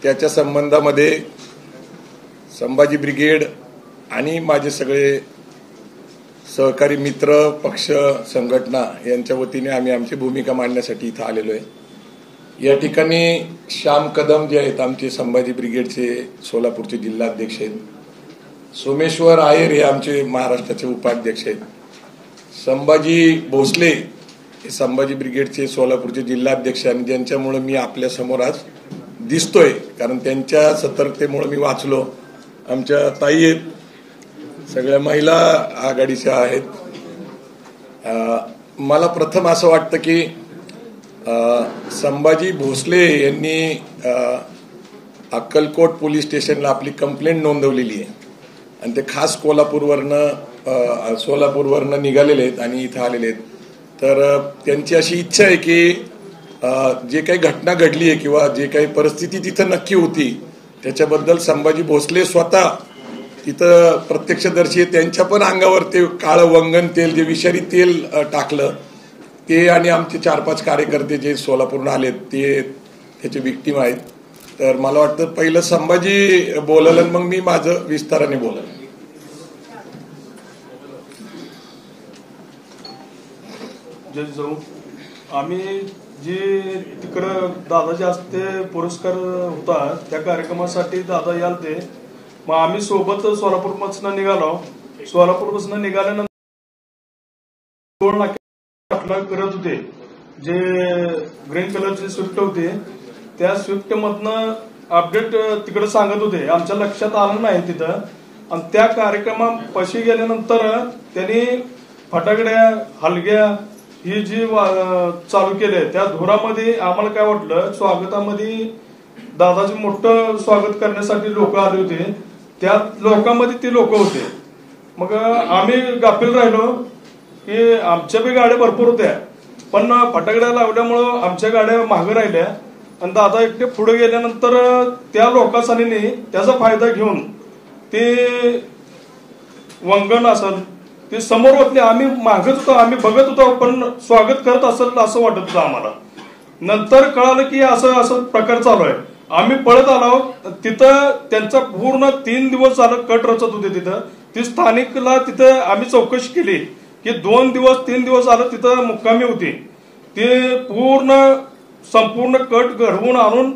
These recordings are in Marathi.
त्याच्या संबंधामध्ये संभाजी ब्रिगेड आणि माझे सगळे सहकारी मित्र पक्ष संघटना यांच्या वतीने आम्ही आमची भूमिका मांडण्यासाठी इथं आलेलो आहे। या ठिकाणी श्याम कदम जे आहेत आमचे संभाजी ब्रिगेडचे सोलापूरचे जिल्हाध्यक्ष आहेत, सोमेश्वर आयर हे आमचे महाराष्ट्राचे उपाध्यक्ष आहेत, संभाजी भोसले हे संभाजी ब्रिगेडचे सोलापूरचे जिल्हाध्यक्ष आणि ज्यांच्यामुळे मी आपल्या समोर आज दिसतोय, कारण त्यांच्या सतर्कतेमुळे मी वाचलो। आमच्या ताई आहेत, सगळ्या महिला आघाडीच्या आहेत। मला प्रथम असं वाटतं की संभाजी भोसले यांनी अक्कलकोट पोलीस स्टेशनला आपली कंप्लेंट नोंदवलेली आहे आणि ते खास सोलापूरवरनं निघालेले आहेत आणि इथं आलेले आहेत। तर त्यांची अशी इच्छा आहे की जे काही घटना घडली आहे किंवा जे काही परिस्थिती तिथं नक्की होती त्याच्याबद्दल संभाजी भोसले स्वतः तिथं प्रत्यक्षदर्शी आहे, त्यांच्या पण अंगावर ते काळं वंगण तेल जे विषारी तेल टाकलं ते आणि आमचे 4-5 कार्यकर्ते जे सोलापूरहून आलेत ते त्याचे विक्टीम आहेत। तर मला वाटतं पहिलं संभाजी बोलल आणि मग मी माझं विस्ताराने बोलल। जय जाऊ आम्ही जे तिकडं दादाच्या हस्ते पुरस्कार होता त्या कार्यक्रमासाठी दादा याल ते मग आम्ही सोबत सोलापूरपासून निघालो। सोलापूरपासून निघाल्यानंतर करत होते जे ग्रीन कलरचे स्विफ्ट होते त्या स्विफ्ट मधनं अपडेट तिकडे सांगत होते, आमच्या लक्षात आलं नाही तिथं। आणि त्या कार्यक्रमापाशी गेल्यानंतर त्यांनी फटाकड्या हलग्या ही जी चालू केले त्या धुरामध्ये आम्हाला काय वाटलं, स्वागतामध्ये दादाचे मोठं स्वागत करण्यासाठी लोक आले होते, त्या लोकांमध्ये ते लोक होते। मग आम्ही गाफील राहिलो की आमच्या बी गाड्या भरपूर होत्या पण फटाकड्या लावल्यामुळं आमच्या गाड्या मागे राहिल्या आणि दादा एकटे पुढे गेल्यानंतर त्या लोकांनी त्याचा फायदा घेऊन ते वंगण असेल ते समोर होते, आम्ही मागत होतो, आम्ही बघत होतो पण स्वागत करत असेल असं वाटत होतं आम्हाला। नंतर कळालं की असं प्रकार चालू आहे, आम्ही पळत आलो तिथं। त्यांचा पूर्ण 3 दिवस झालं कट रचत होते तिथं। ती स्थानिकला तिथं आम्ही चौकशी केली की 2-3 दिवस झालं तिथं मुक्कामी होती। ते संपूर्ण कट घडवून आणून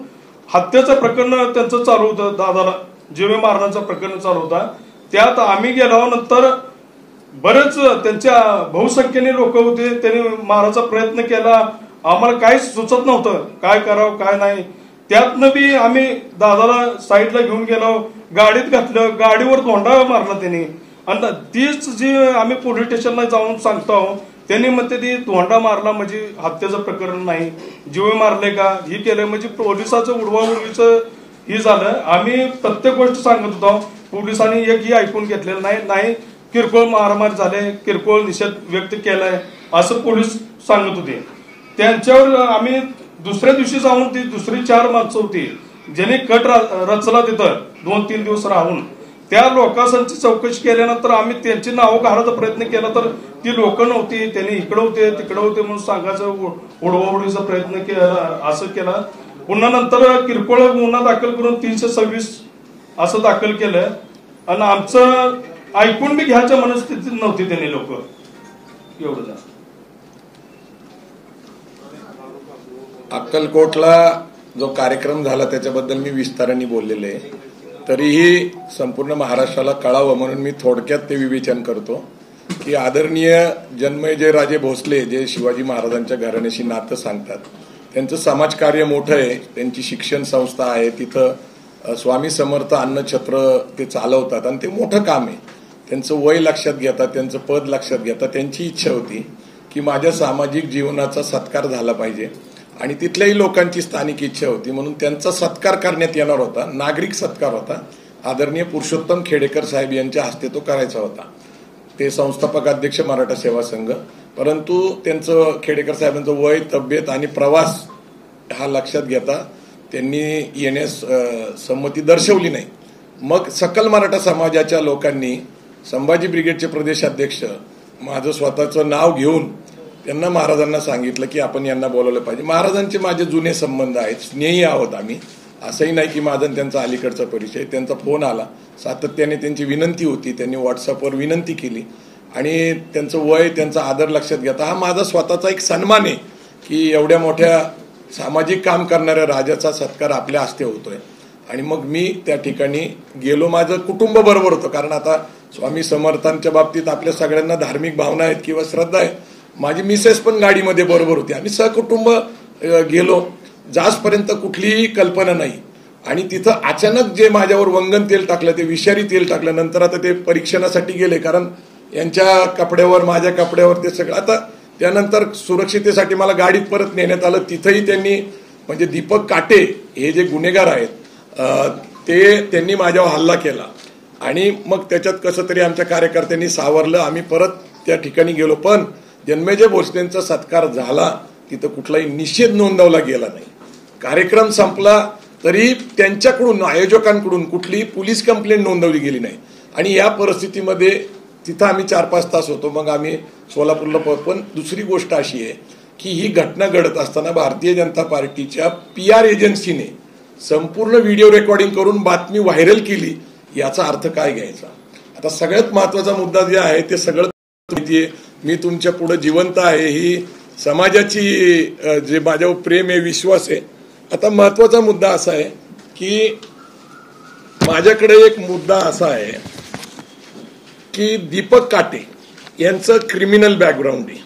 हत्येचं प्रकरण त्यांचं चालू होतं, दादाला जीवे मारण्याचं प्रकरण चालू होता। त्यात आम्ही गेलो नंतर बरेच त्यांच्या बहुसंख्येने लोक होते, त्यांनी मारायचा प्रयत्न केला, आम्हाला काहीच सुचत नव्हतं काय करावं काय नाही। त्यातनं बी आम्ही दादाला साईडला घेऊन गेलो, गाडीत घातलं, गाडीवर धोंडा मारला त्यांनी। आणि तीच जी आम्ही पोलीस स्टेशनला जाऊन सांगतो त्यांनी म्हणते ती धोंडा मारला म्हणजे हत्येचं प्रकरण नाही, जीवे मारले का ही केलं म्हणजे पोलिसाचं उडवाउडवीचं ही झालं। आम्ही प्रत्येक गोष्ट सांगत होतो, पोलिसांनी एकही ऐकून घेतलेलं नाही। किरकोळ मारामारी झाले, किरकोळ निषेध व्यक्त केलाय असं पोलीस सांगत होते। त्यांच्यावर आम्ही दुसऱ्या दिवशी जाऊन ती दुसरी 4 माणसं होती ज्यांनी कट रचला तिथं 2-3 दिवस राहून, त्या लोकांची चौकशी केल्यानंतर आम्ही त्यांची नावं घालायचा प्रयत्न केला तर ती लोक नव्हती, त्यांनी इकडे होते तिकडे होते म्हणून सांगायचं उडवाउडवीचा प्रयत्न केला, असं केला। पुन्हा नंतर किरकोळ गुन्हा दाखल करून 326 असं दाखल केलं आणि आमचं ऐकून बी घ्यायच्या मनस्थितीत नव्हती त्यांनी लोक। एवढं अक्कलकोटला जो कार्यक्रम झाला त्याच्याबद्दल मी विस्ताराने बोललेले आहे, तरीही संपूर्ण महाराष्ट्राला कळावं म्हणून मी थोडक्यात ते विवेचन करतो की आदरणीय जन्मेजय राजे भोसले जे शिवाजी महाराजांच्या घराण्याशी नातं सांगतात, त्यांचं समाजकार्य मोठं आहे, त्यांची शिक्षण संस्था आहे, तिथं स्वामी समर्थ अन्नछत्र ते चालवतात आणि ते मोठं काम आहे। त्यांचं वय लक्षात घेता, त्यांचं पद लक्षात घेता त्यांची इच्छा होती की माझ्या सामाजिक जीवनाचा सत्कार झाला पाहिजे आणि तिथल्याही लोकांची स्थानिक इच्छा होती म्हणून त्यांचा सत्कार करण्यात येणार होता, नागरिक सत्कार होता। आदरणीय पुरुषोत्तम खेडेकर साहेब यांच्या हस्ते तो करायचा होता, ते संस्थापक अध्यक्ष मराठा सेवा संघ। परंतु त्यांचं खेडेकर साहेबांचं वय, तब्येत आणि प्रवास हा लक्षात घेता त्यांनी येण्यास संमती दर्शवली नाही। मग सकल मराठा समाजाच्या लोकांनी संभाजी ब्रिगेडचे प्रदेशाध्यक्ष माझं स्वतःचं नाव घेऊन त्यांना महाराजांना सांगितलं की आपण यांना बोलवलं पाहिजे. महाराजांचे माझे जुने संबंध आहेत, स्नेही आहोत आम्ही. असंही नाही की माझा त्यांचा अलीकडचा परिचय. त्यांचा फोन आला, सातत्याने त्यांची विनंती होती, त्यांनी व्हॉट्सअपवर विनंती केली आणि त्यांचं वय, त्यांचा आदर लक्षात घेता हा माझा स्वतःचा एक सन्मान आहे की एवढ्या मोठ्या सामाजिक काम करणाऱ्या राजाचा सत्कार आपल्या हस्ते होतोय. आणि मग मी त्या ठिकाणी गेलो. माझं कुटुंब बरोबर होतं, कारण आता स्वामी समर्थांच्या बाबतीत आपल्या सगळ्यांना धार्मिक भावना आहेत किंवा श्रद्धा आहे. माझी मिसेस पण गाडीमध्ये बरोबर होती. आम्ही सहकुटुंब गेलो. जासपर्यंत कुठलीही कल्पना नाही आणि तिथं अचानक जे माझ्यावर वंगन तेल टाकलं, ते विषारी तेल टाकलं. नंतर आता ते परीक्षणासाठी गेले, कारण यांच्या कपड्यावर, माझ्या कपड्यावर ते सगळं. आता त्यानंतर सुरक्षितेसाठी मला गाडीत परत नेण्यात आलं. तिथंही त्यांनी, म्हणजे दीपक काटे हे जे गुन्हेगार आहेत त्यांनी माझ्यावर हल्ला केला आणि मग त्याच्यात कसं तरी आमच्या कार्यकर्त्यांनी सावरलं. आम्ही परत त्या ठिकाणी गेलो, पण जन्मेजय भोसलेंचा सत्कार झाला, तिथं कुठलाही निषेध नोंदवला गेला नाही. कार्यक्रम संपला तरी त्यांच्याकडून, आयोजकांकडून कुठलीही पोलीस कंप्लेंट नोंदवली गेली नाही. आणि या परिस्थितीमध्ये तिथं आम्ही 4-5 तास होतो. मग आम्ही सोलापूरला पण दुसरी गोष्ट अशी आहे की ही घटना घडत असताना भारतीय जनता पार्टीच्या PR एजन्सीने संपूर्ण व्हिडिओ रेकॉर्डिंग करून बातमी व्हायरल केली. याचा अर्थ काय घ्यायचा? आता सगळ्यात महत्वाचा मुद्दा जे आहे ते सगळं माहितीये, मी तुमच्या पुढे जिवंत आहे, ही समाजाची जे माझ्यावर प्रेम आहे, विश्वास आहे. आता महत्वाचा मुद्दा असा आहे की माझ्याकडे एक मुद्दा असा आहे की दीपक काटे यांचं क्रिमिनल बॅकग्राऊंड आहे.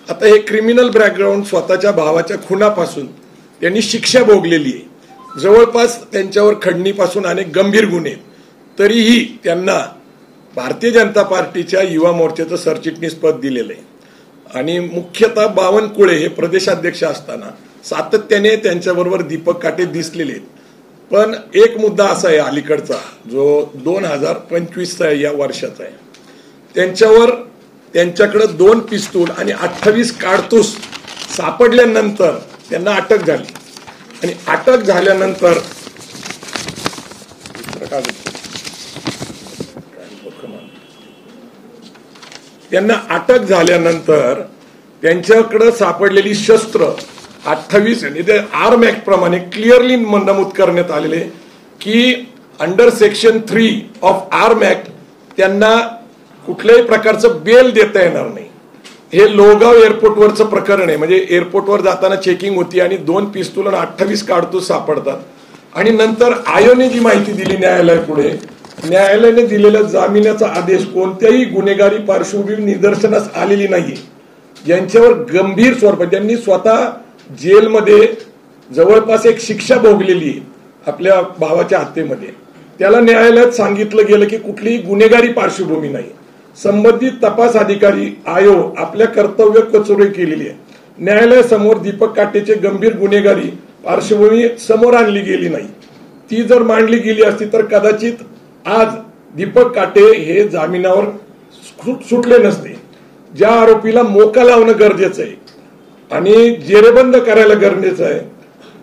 आता हे क्रिमिनल बॅकग्राऊंड स्वतःच्या भावाच्या खुनापासून त्यांनी शिक्षा भोगलेली आहे. जवळपास त्यांच्यावर खंडणीपासून अनेक गंभीर गुन्हे. तरीही त्यांना भारतीय जनता पार्टीच्या युवा मोर्चाचं सरचिटणीस पद दिलेलं आहे. आणि मुख्यतः बावनकुळे हे प्रदेशाध्यक्ष असताना सातत्याने त्यांच्याबरोबर दीपक काटे दिसलेले आहेत. पण एक मुद्दा असा आहे अलीकडचा, जो 2025 या वर्षाचा आहे. त्यांच्याकडे 2 पिस्तूल आणि 28 काडतूस सापडल्यानंतर त्यांना अटक झाली. आणि अटक झाल्यानंतर त्यांच्याकडे सापडलेली शस्त्र 28 आणि ते आर्म ऍक्ट प्रमाणे क्लिअरली नमूद करण्यात आलेले की under section 3 of arm act त्यांना कुठल्याही प्रकारचं बेल देता येणार नाही. हे लोहगाव एअरपोर्टवरचं प्रकरण आहे. म्हणजे एअरपोर्टवर जाताना चेकिंग होती आणि 2 पिस्तूल आणि 28 काडतूस सापडतात. आणि नंतर आयोने जी माहिती दिली न्यायालयापुढे, न्यायालयाने दिलेला जामिनाचा आदेश कोणत्याही गुन्हेगारी पार्श्वभूमी निदर्शनास आलेली नाही, ज्यांच्यावर गंभीर स्वरूपात, ज्यांनी स्वतः जेलमध्ये जवळपास एक शिक्षा भोगलेली आहे आपल्या भावाच्या हत्येमध्ये, त्याला न्यायालयात सांगितलं गेलं की कुठलीही गुन्हेगारी पार्श्वभूमी नाही. संबंधित तपास अधिकारी आयोग आपल्या कर्तव्य कचोरी केलेली आहे. न्यायालयासमोर दीपक काटेचे गंभीर गुन्हेगारी पार्श्वभूमी समोर आणली गेली नाही. ती जर मांडली गेली असती तर कदाचित आज दीपक काटे हे जामिनावर सुटले नसते. ज्या आरोपीला मोका लावणं गरजेचं आहे आणि जेरेबंद करायला गरजेचं आहे,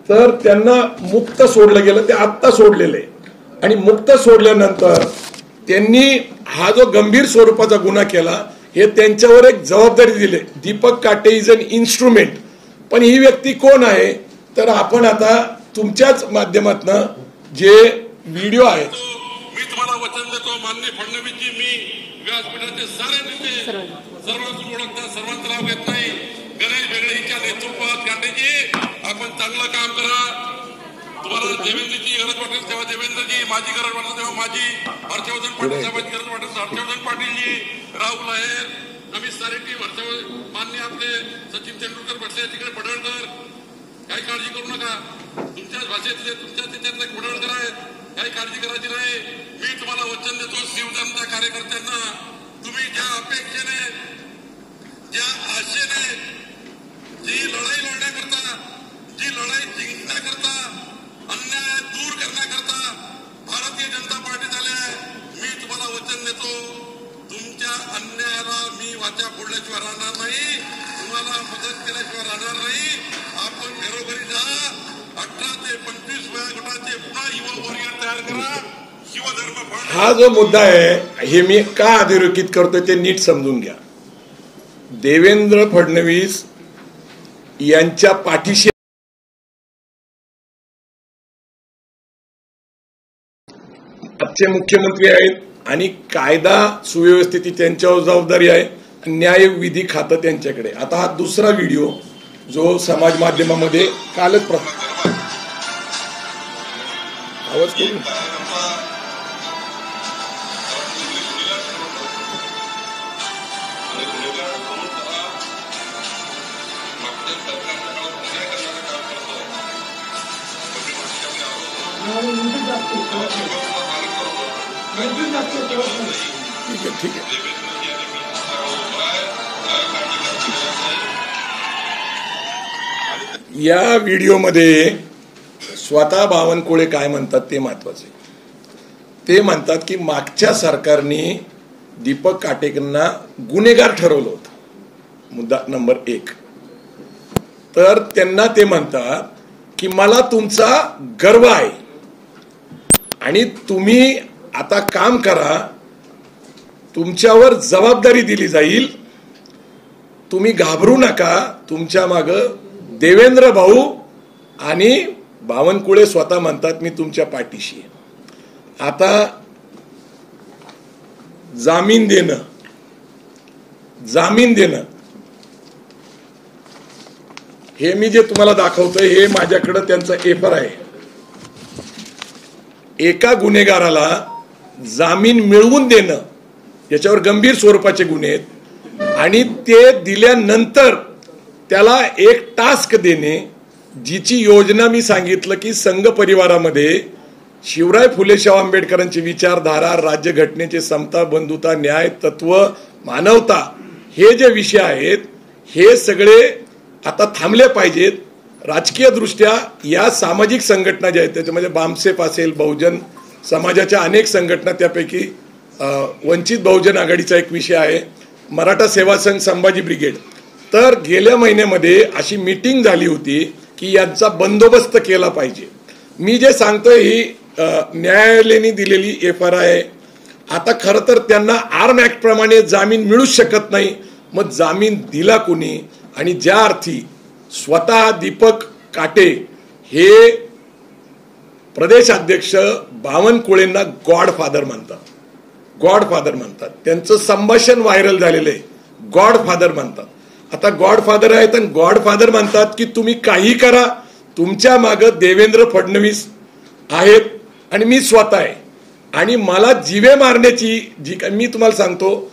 तर त्यांना मुक्त सोडलं गेलं. ते आत्ता सोडलेलं आहे. आणि मुक्त सोडल्यानंतर त्यांनी हा जो गंभीर स्वरूपाचा गुन्हा केला, हे त्यांच्यावर एक जबाबदारी दिली. दीपक काटे इज अन इन्स्ट्रुमेंट. पण ही व्यक्ती कोण आहे, तर आपण आता तुमच्याच माध्यमातून जे व्हिडिओ आहेत, मी तुम्हाला वचन देतो माननीय फडणवीसजी, मी व्यासपीठाचे सारे नेते सर्वांना ओळखता, सर्वांचा लाभ घेत नाही. गणेश वेगळेच्या नेतृत्वात काटेजी आपण चांगलं काम करा. तुम्हाला देवेंद्रची गरज वाटेल तेव्हा देवेंद्रजी, माझी गरज वाटेल तेव्हा माझी, हर्षवर्धन पाटील साहेबांची गरज वाटेल तर हर्षवर्धन पाटीलजी, राहुल आहेर, आम्ही सारी टीम, मान्य आपले सचिन तेंडुलकर बसले तिकडे, पडळकर, काही काळजी करू नका. तुमच्याच भाषेतले, तुमच्याच त्याच्यातले पडळकर आहेत, काही काळजी करायची नाही. मी तुम्हाला वचन देतो शिवजनता कार्यकर्त्यांना, तुम्ही ज्या अपेक्षेने, ज्या आशेने जी लढाई लढण्याकरता, जी लढाई जिंकण्याकरता, अन्याय दूर करण्याकरता भारतीय जनता पार्टी झाली आहे, मी तुम्हाला वचन देतो तुमच्या अन्यायाला मी वाचा फोडल्याशिवाय राहणार नाही, तुम्हाला मदत केल्याशिवाय राहणार नाही. आपण घरोघरी जा, 18 ते 25 वयोगटाचे पुन्हा युवा वॉरियर तयार करा. शिवधर्म हा जो मुद्दा आहे हे मी का अधोरेखित करतोय ते नीट समजून घ्या. देवेंद्र फडणवीस यांच्या पाठीशी आजचे मुख्यमंत्री आहेत आणि कायदा सुव्यवस्थेची त्यांच्यावर जबाबदारी आहे, न्याय विधी खातं त्यांच्याकडे. आता हा दुसरा व्हिडिओ जो समाज माध्यमामध्ये कालच आवाज करू ठीक आहे. या व्हिडिओमध्ये स्वतः बावनकुळे काय म्हणतात ते महत्वाचे. ते म्हणतात की मागच्या सरकारने दीपक काटेकरांना गुन्हेगार ठरवलं होतं, मुद्दा नंबर 1. तर त्यांना ते म्हणतात की मला तुमचा गर्व आहे आणि तुम्ही आता काम करा, तुमच्यावर जबाबदारी दिली जाईल, तुम्ही घाबरू नका, तुमच्या मागं देवेंद्र भाऊ आणि बावनकुळे स्वतः म्हणतात मी तुमच्या पाठीशी आहे. आता जामीन देणं हे मी जे तुम्हाला दाखवतोय हे माझ्याकडे त्यांचा एफआर आहे. एका गुन्हेगाराला जामीन मिळवून देणं याच्यावर गंभीर स्वरूपाचे गुन्हे आहेत आणि ते दिल्यानंतर त्याला एक टास्क देणे, जिची योजना मी सांगितलं की संघ परिवारामध्ये शिवराय फुले शाहू आंबेडकरांची विचारधारा, राज्यघटनेचे समता, बंधुता, न्याय, तत्व, मानवता हे जे विषय आहेत हे सगळे आता थांबले पाहिजेत. राजकीय दृष्ट्या या सामाजिक संघटना ज्या आहेत त्याच्यामध्ये बामसेफ असेल, बहुजन समाजाच्या अनेक संघटना, त्यापैकी वंचित बहुजन आघाडीचा एक विषय आहे, मराठा सेवा संघ, संभाजी ब्रिगेड. तर गेल्या महिन्यामध्ये अशी मीटिंग झाली होती की यांचा बंदोबस्त केला पाहिजे. मी जे सांगतोय ही न्यायालयाने दिलेली एफआर आहे. आता खरं तर त्यांना आर्म ऍक्ट प्रमाणे जामीन मिळूच शकत नाही, मग जामीन दिला कोणी? आणि ज्या अर्थी स्वतः दीपक काटे हे प्रदेशाध्यक्ष बावनकुळेंना गॉडफादर म्हणतात, त्यांचं संभाषण व्हायरल झालेलं आहे, गॉडफादर म्हणतात. आता गॉडफादर आहेत आणि गॉडफादर म्हणतात की तुम्ही काही करा, तुमच्या मागं देवेंद्र फडणवीस आहेत आणि मी स्वतः आहे आणि मला जीवे मारण्याची मी तुम्हाला सांगतो,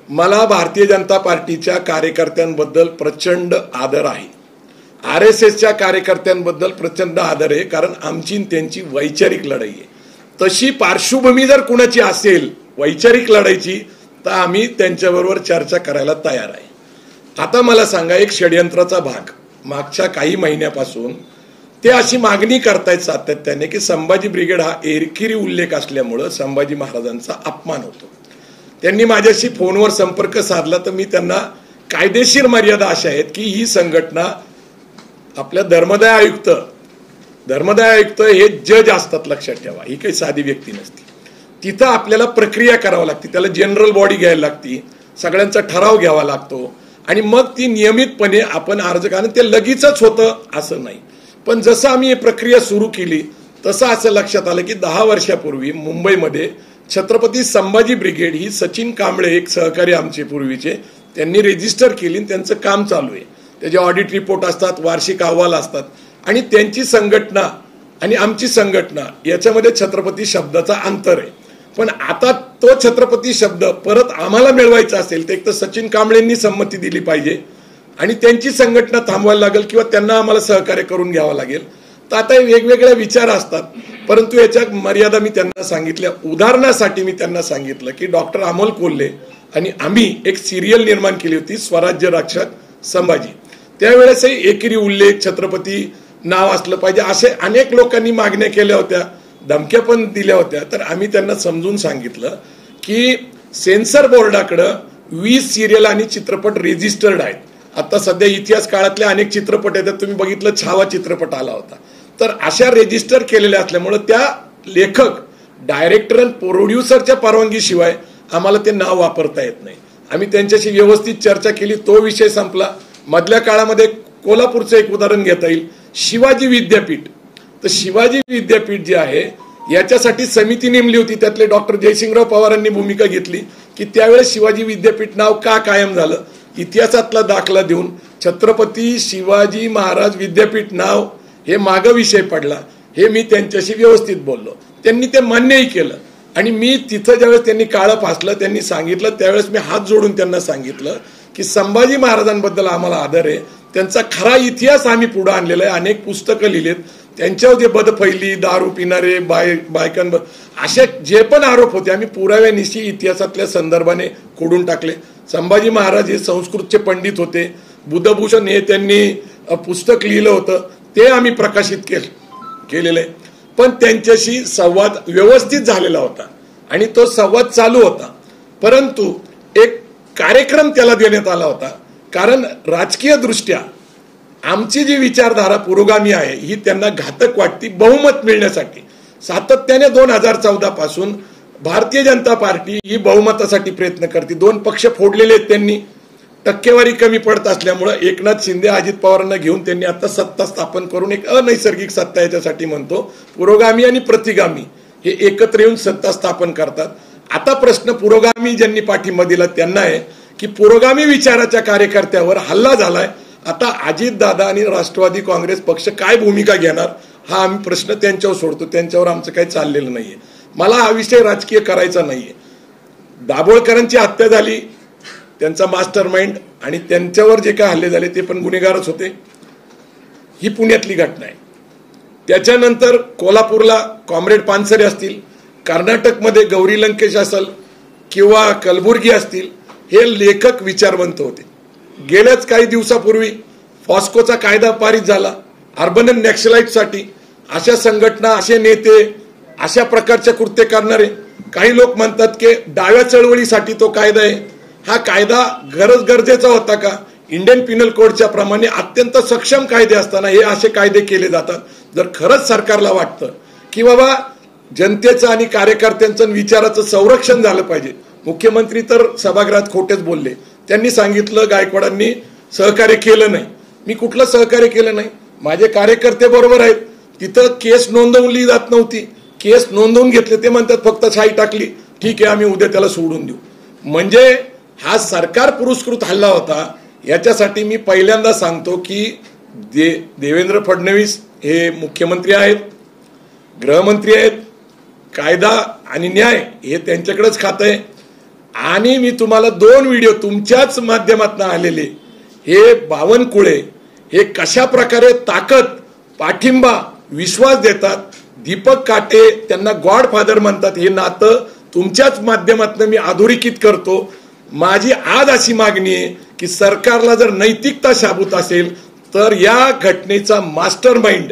मला भारतीय जनता पार्टीच्या कार्यकर्त्यांबद्दल प्रचंड आदर आहे, RSSच्या कार्यकर्त्यांबद्दल प्रचंड आदर आहे, कारण आमची त्यांची वैचारिक लढाई आहे. तशी पार्श्वभूमी जर कुणाची असेल वैचारिक लढाईची तर आम्ही त्यांच्याबरोबर चर्चा करायला तयार आहे. आता मला सांगा, एक षडयंत्राचा भाग मागच्या काही महिन्यापासून ते अशी मागणी करतायत सातत्याने की संभाजी ब्रिगेड हा एकेरी उल्लेख असल्यामुळं संभाजी महाराजांचा अपमान होतो. त्यांनी माझ्याशी फोनवर संपर्क साधला तर मी त्यांना कायदेशीर मर्यादा अशा आहेत की ही संघटना, आपल्या धर्मदाय आयुक्त हे जज असतात, लक्षात ठेवा, ही काही साधी व्यक्ती नसती. तिथं आपल्याला प्रक्रिया करावी लागते, त्याला जनरल बॉडी घ्यायला लागती, सगळ्यांचा ठराव घ्यावा लागतो आणि मग ती नियमितपणे आपण अर्ज करणं, ते लगेचच होतं असं नाही. पण जसं आम्ही ही प्रक्रिया सुरू केली तसं असं लक्षात आलं की 10 वर्षापूर्वी मुंबईमध्ये छत्रपती संभाजी ब्रिगेड ही सचिन कांबळे एक सहकारी आमचे पूर्वीचे, त्यांनी रजिस्टर केली आणि त्यांचं काम चालू आहे. त्याचे ऑडिट रिपोर्ट असतात, वार्षिक अहवाल असतात आणि त्यांची संघटना आणि आमची संघटना याच्यामध्ये छत्रपती शब्दाचा अंतर आहे. पण आता तो छत्रपती शब्द परत आम्हाला मिळवायचा असेल तर एक तर सचिन कांबळेंनी संमती दिली पाहिजे आणि त्यांची संघटना थांबवायला लागेल किंवा त्यांना आम्हाला सहकार्य करून घ्यावं लागेल. तर आता वेगवेगळे विचार असतात, परंतु याच्या मर्यादा मी त्यांना सांगितल्या. उदाहरणासाठी मी त्यांना सांगितलं की डॉक्टर अमोल कोल्हे आणि आम्ही एक सिरियल निर्माण केली होती, स्वराज्य रक्षक संभाजी. त्यावेळेसही एकेरी उल्लेख, छत्रपती नाव असलं पाहिजे असे अनेक लोकांनी मागण्या केल्या होत्या, धमक्या पण दिल्या होत्या. तर आम्ही त्यांना समजून सांगितलं की सेन्सर बोर्डाकडं 20 सिरियल आणि चित्रपट रेजिस्टर्ड आहेत. आता सध्या इतिहास काळातले अनेक चित्रपट आहेत, तुम्ही बघितलं छावा चित्रपट आला होता. तर अशा रेजिस्टर केलेल्या असल्यामुळे त्या लेखक, डायरेक्टर आणि प्रोड्युसरच्या परवानगीशिवाय आम्हाला ते नाव वापरता येत नाही. आम्ही त्यांच्याशी व्यवस्थित चर्चा केली, तो विषय संपला. मधल्या काळामध्ये कोल्हापूरचं एक उदाहरण घेता येईल, शिवाजी विद्यापीठ. तर शिवाजी विद्यापीठ जे आहे याच्यासाठी समिती नेमली होती, त्यातले डॉक्टर जयसिंगराव पवारांनी भूमिका घेतली की त्यावेळेस शिवाजी विद्यापीठ नाव का कायम झालं, इतिहासातला दाखला देऊन छत्रपती शिवाजी महाराज विद्यापीठ नाव हे मागं विषय पडला. हे मी त्यांच्याशी व्यवस्थित बोललो, त्यांनी ते मान्यही केलं. आणि मी तिथं ज्यावेळेस त्यांनी काळं फासलं, त्यांनी सांगितलं, त्यावेळेस मी हात जोडून त्यांना सांगितलं की संभाजी महाराजांबद्दल आम्हाला आदर आहे, त्यांचा खरा इतिहास आम्ही पुढे आणलेला आहे, अनेक पुस्तकं लिहिलेत, त्यांच्यावर जे बदफैली, दारू पिणारे, बायकांवर असे जे पण आरोप होते आम्ही पुराव्यानिशी इतिहासातल्या संदर्भाने खोडून टाकले. संभाजी महाराज हे संस्कृतचे पंडित होते, बुद्धभूषण हे त्यांनी पुस्तक लिहिलं होतं, ते आम्ही प्रकाशित केलेलं आहे. पण त्यांच्याशी संवाद व्यवस्थित झालेला होता आणि तो संवाद चालू होता, परंतु एक कार्यक्रम त्याला देण्यात आला होता. कारण राजकीय दृष्ट्या आमची जी विचारधारा पुरोगामी आहे ही त्यांना घातक वाटती. बहुमत मिळण्यासाठी सातत्याने 2014 पासून भारतीय जनता पार्टी ही बहुमतासाठी प्रयत्न करते. 2 पक्ष फोडलेले आहेत त्यांनी, टक्केवारी कमी पडत असल्यामुळे एकनाथ शिंदे, अजित पवारांना घेऊन त्यांनी आता सत्ता स्थापन करून एक अनैसर्गिक सत्ता याच्यासाठी म्हणतो, पुरोगामी आणि प्रतिगामी हे एकत्र येऊन सत्ता स्थापन करतात. आता प्रश्न पुरोगामी ज्यांनी पाठिंबा दिला त्यांना आहे की पुरोगामी विचाराच्या कार्यकर्त्यावर हल्ला झालाय, आता अजितदादा आणि राष्ट्रवादी काँग्रेस पक्ष काय भूमिका घेणार हा आम्ही प्रश्न त्यांच्यावर सोडतो. त्यांच्यावर आमचं काही चाललेलं नाहीये. मला हा विषय राजकीय करायचा नाहीये. दाभोळकरांची हत्या झाली, त्यांचा मास्टर माइंड आणि त्यांच्यावर जे काय हल्ले झाले ते पण गुन्हेगारच होते. ही पुण्यातली घटना आहे. त्याच्यानंतर कोल्हापूरला कॉम्रेड पानसरे असतील, कर्नाटकमध्ये गौरी लंकेश असेल किंवा कलबुर्गी असतील, हे लेखक विचारवंत होते. गेल्याच काही दिवसापूर्वी फॉस्कोचा कायदा पारित झाला अर्बन नॅक्सलाइटसाठी. अशा संघटना, असे नेते, अशा प्रकारचे कृत्य करणारे काही लोक म्हणतात की डाव्या चळवळीसाठी तो कायदा आहे. हा कायदा गरजेचा होता का? इंडियन पिनल कोडच्या प्रमाणे अत्यंत सक्षम कायदे असताना हे असे कायदे केले जातात. जर खरंच सरकारला वाटतं की बाबा जनतेचं आणि कार्यकर्त्यांचं विचाराचं संरक्षण झालं पाहिजे, मुख्यमंत्री तर सभागृहात खोटेच बोलले. त्यांनी सांगितलं गायकवाडांनी सहकार्य केलं नाही. मी कुठलं सहकार्य केलं नाही? माझे कार्यकर्ते बरोबर आहेत. तिथं केस नोंदवली जात नव्हती, केस नोंदवून घेतले. ते म्हणतात फक्त शाई टाकली, ठीक आहे आम्ही उद्या त्याला सोडून देऊ. म्हणजे हा सरकार पुरस्कृत हल्ला होता. याच्यासाठी मी पहिल्यांदा सांगतो की देवेंद्र फडणवीस हे मुख्यमंत्री आहेत, गृहमंत्री आहेत, कायदा आणि न्याय हे त्यांच्याकडेच खातं आहे. आणि मी तुम्हाला 2 व्हिडिओ तुमच्याच माध्यमातून आलेले, हे बावनकुळे हे कशा प्रकारे ताकद, पाठिंबा, विश्वास देतात. दीपक काटे त्यांना गॉडफादर म्हणतात. हे नातं तुमच्याच माध्यमातून मी अधोरेखित करतो. माझी आज अशी मागणी आहे की सरकारला जर नैतिकता शाबूत असेल तर या घटनेचा मास्टर माइंड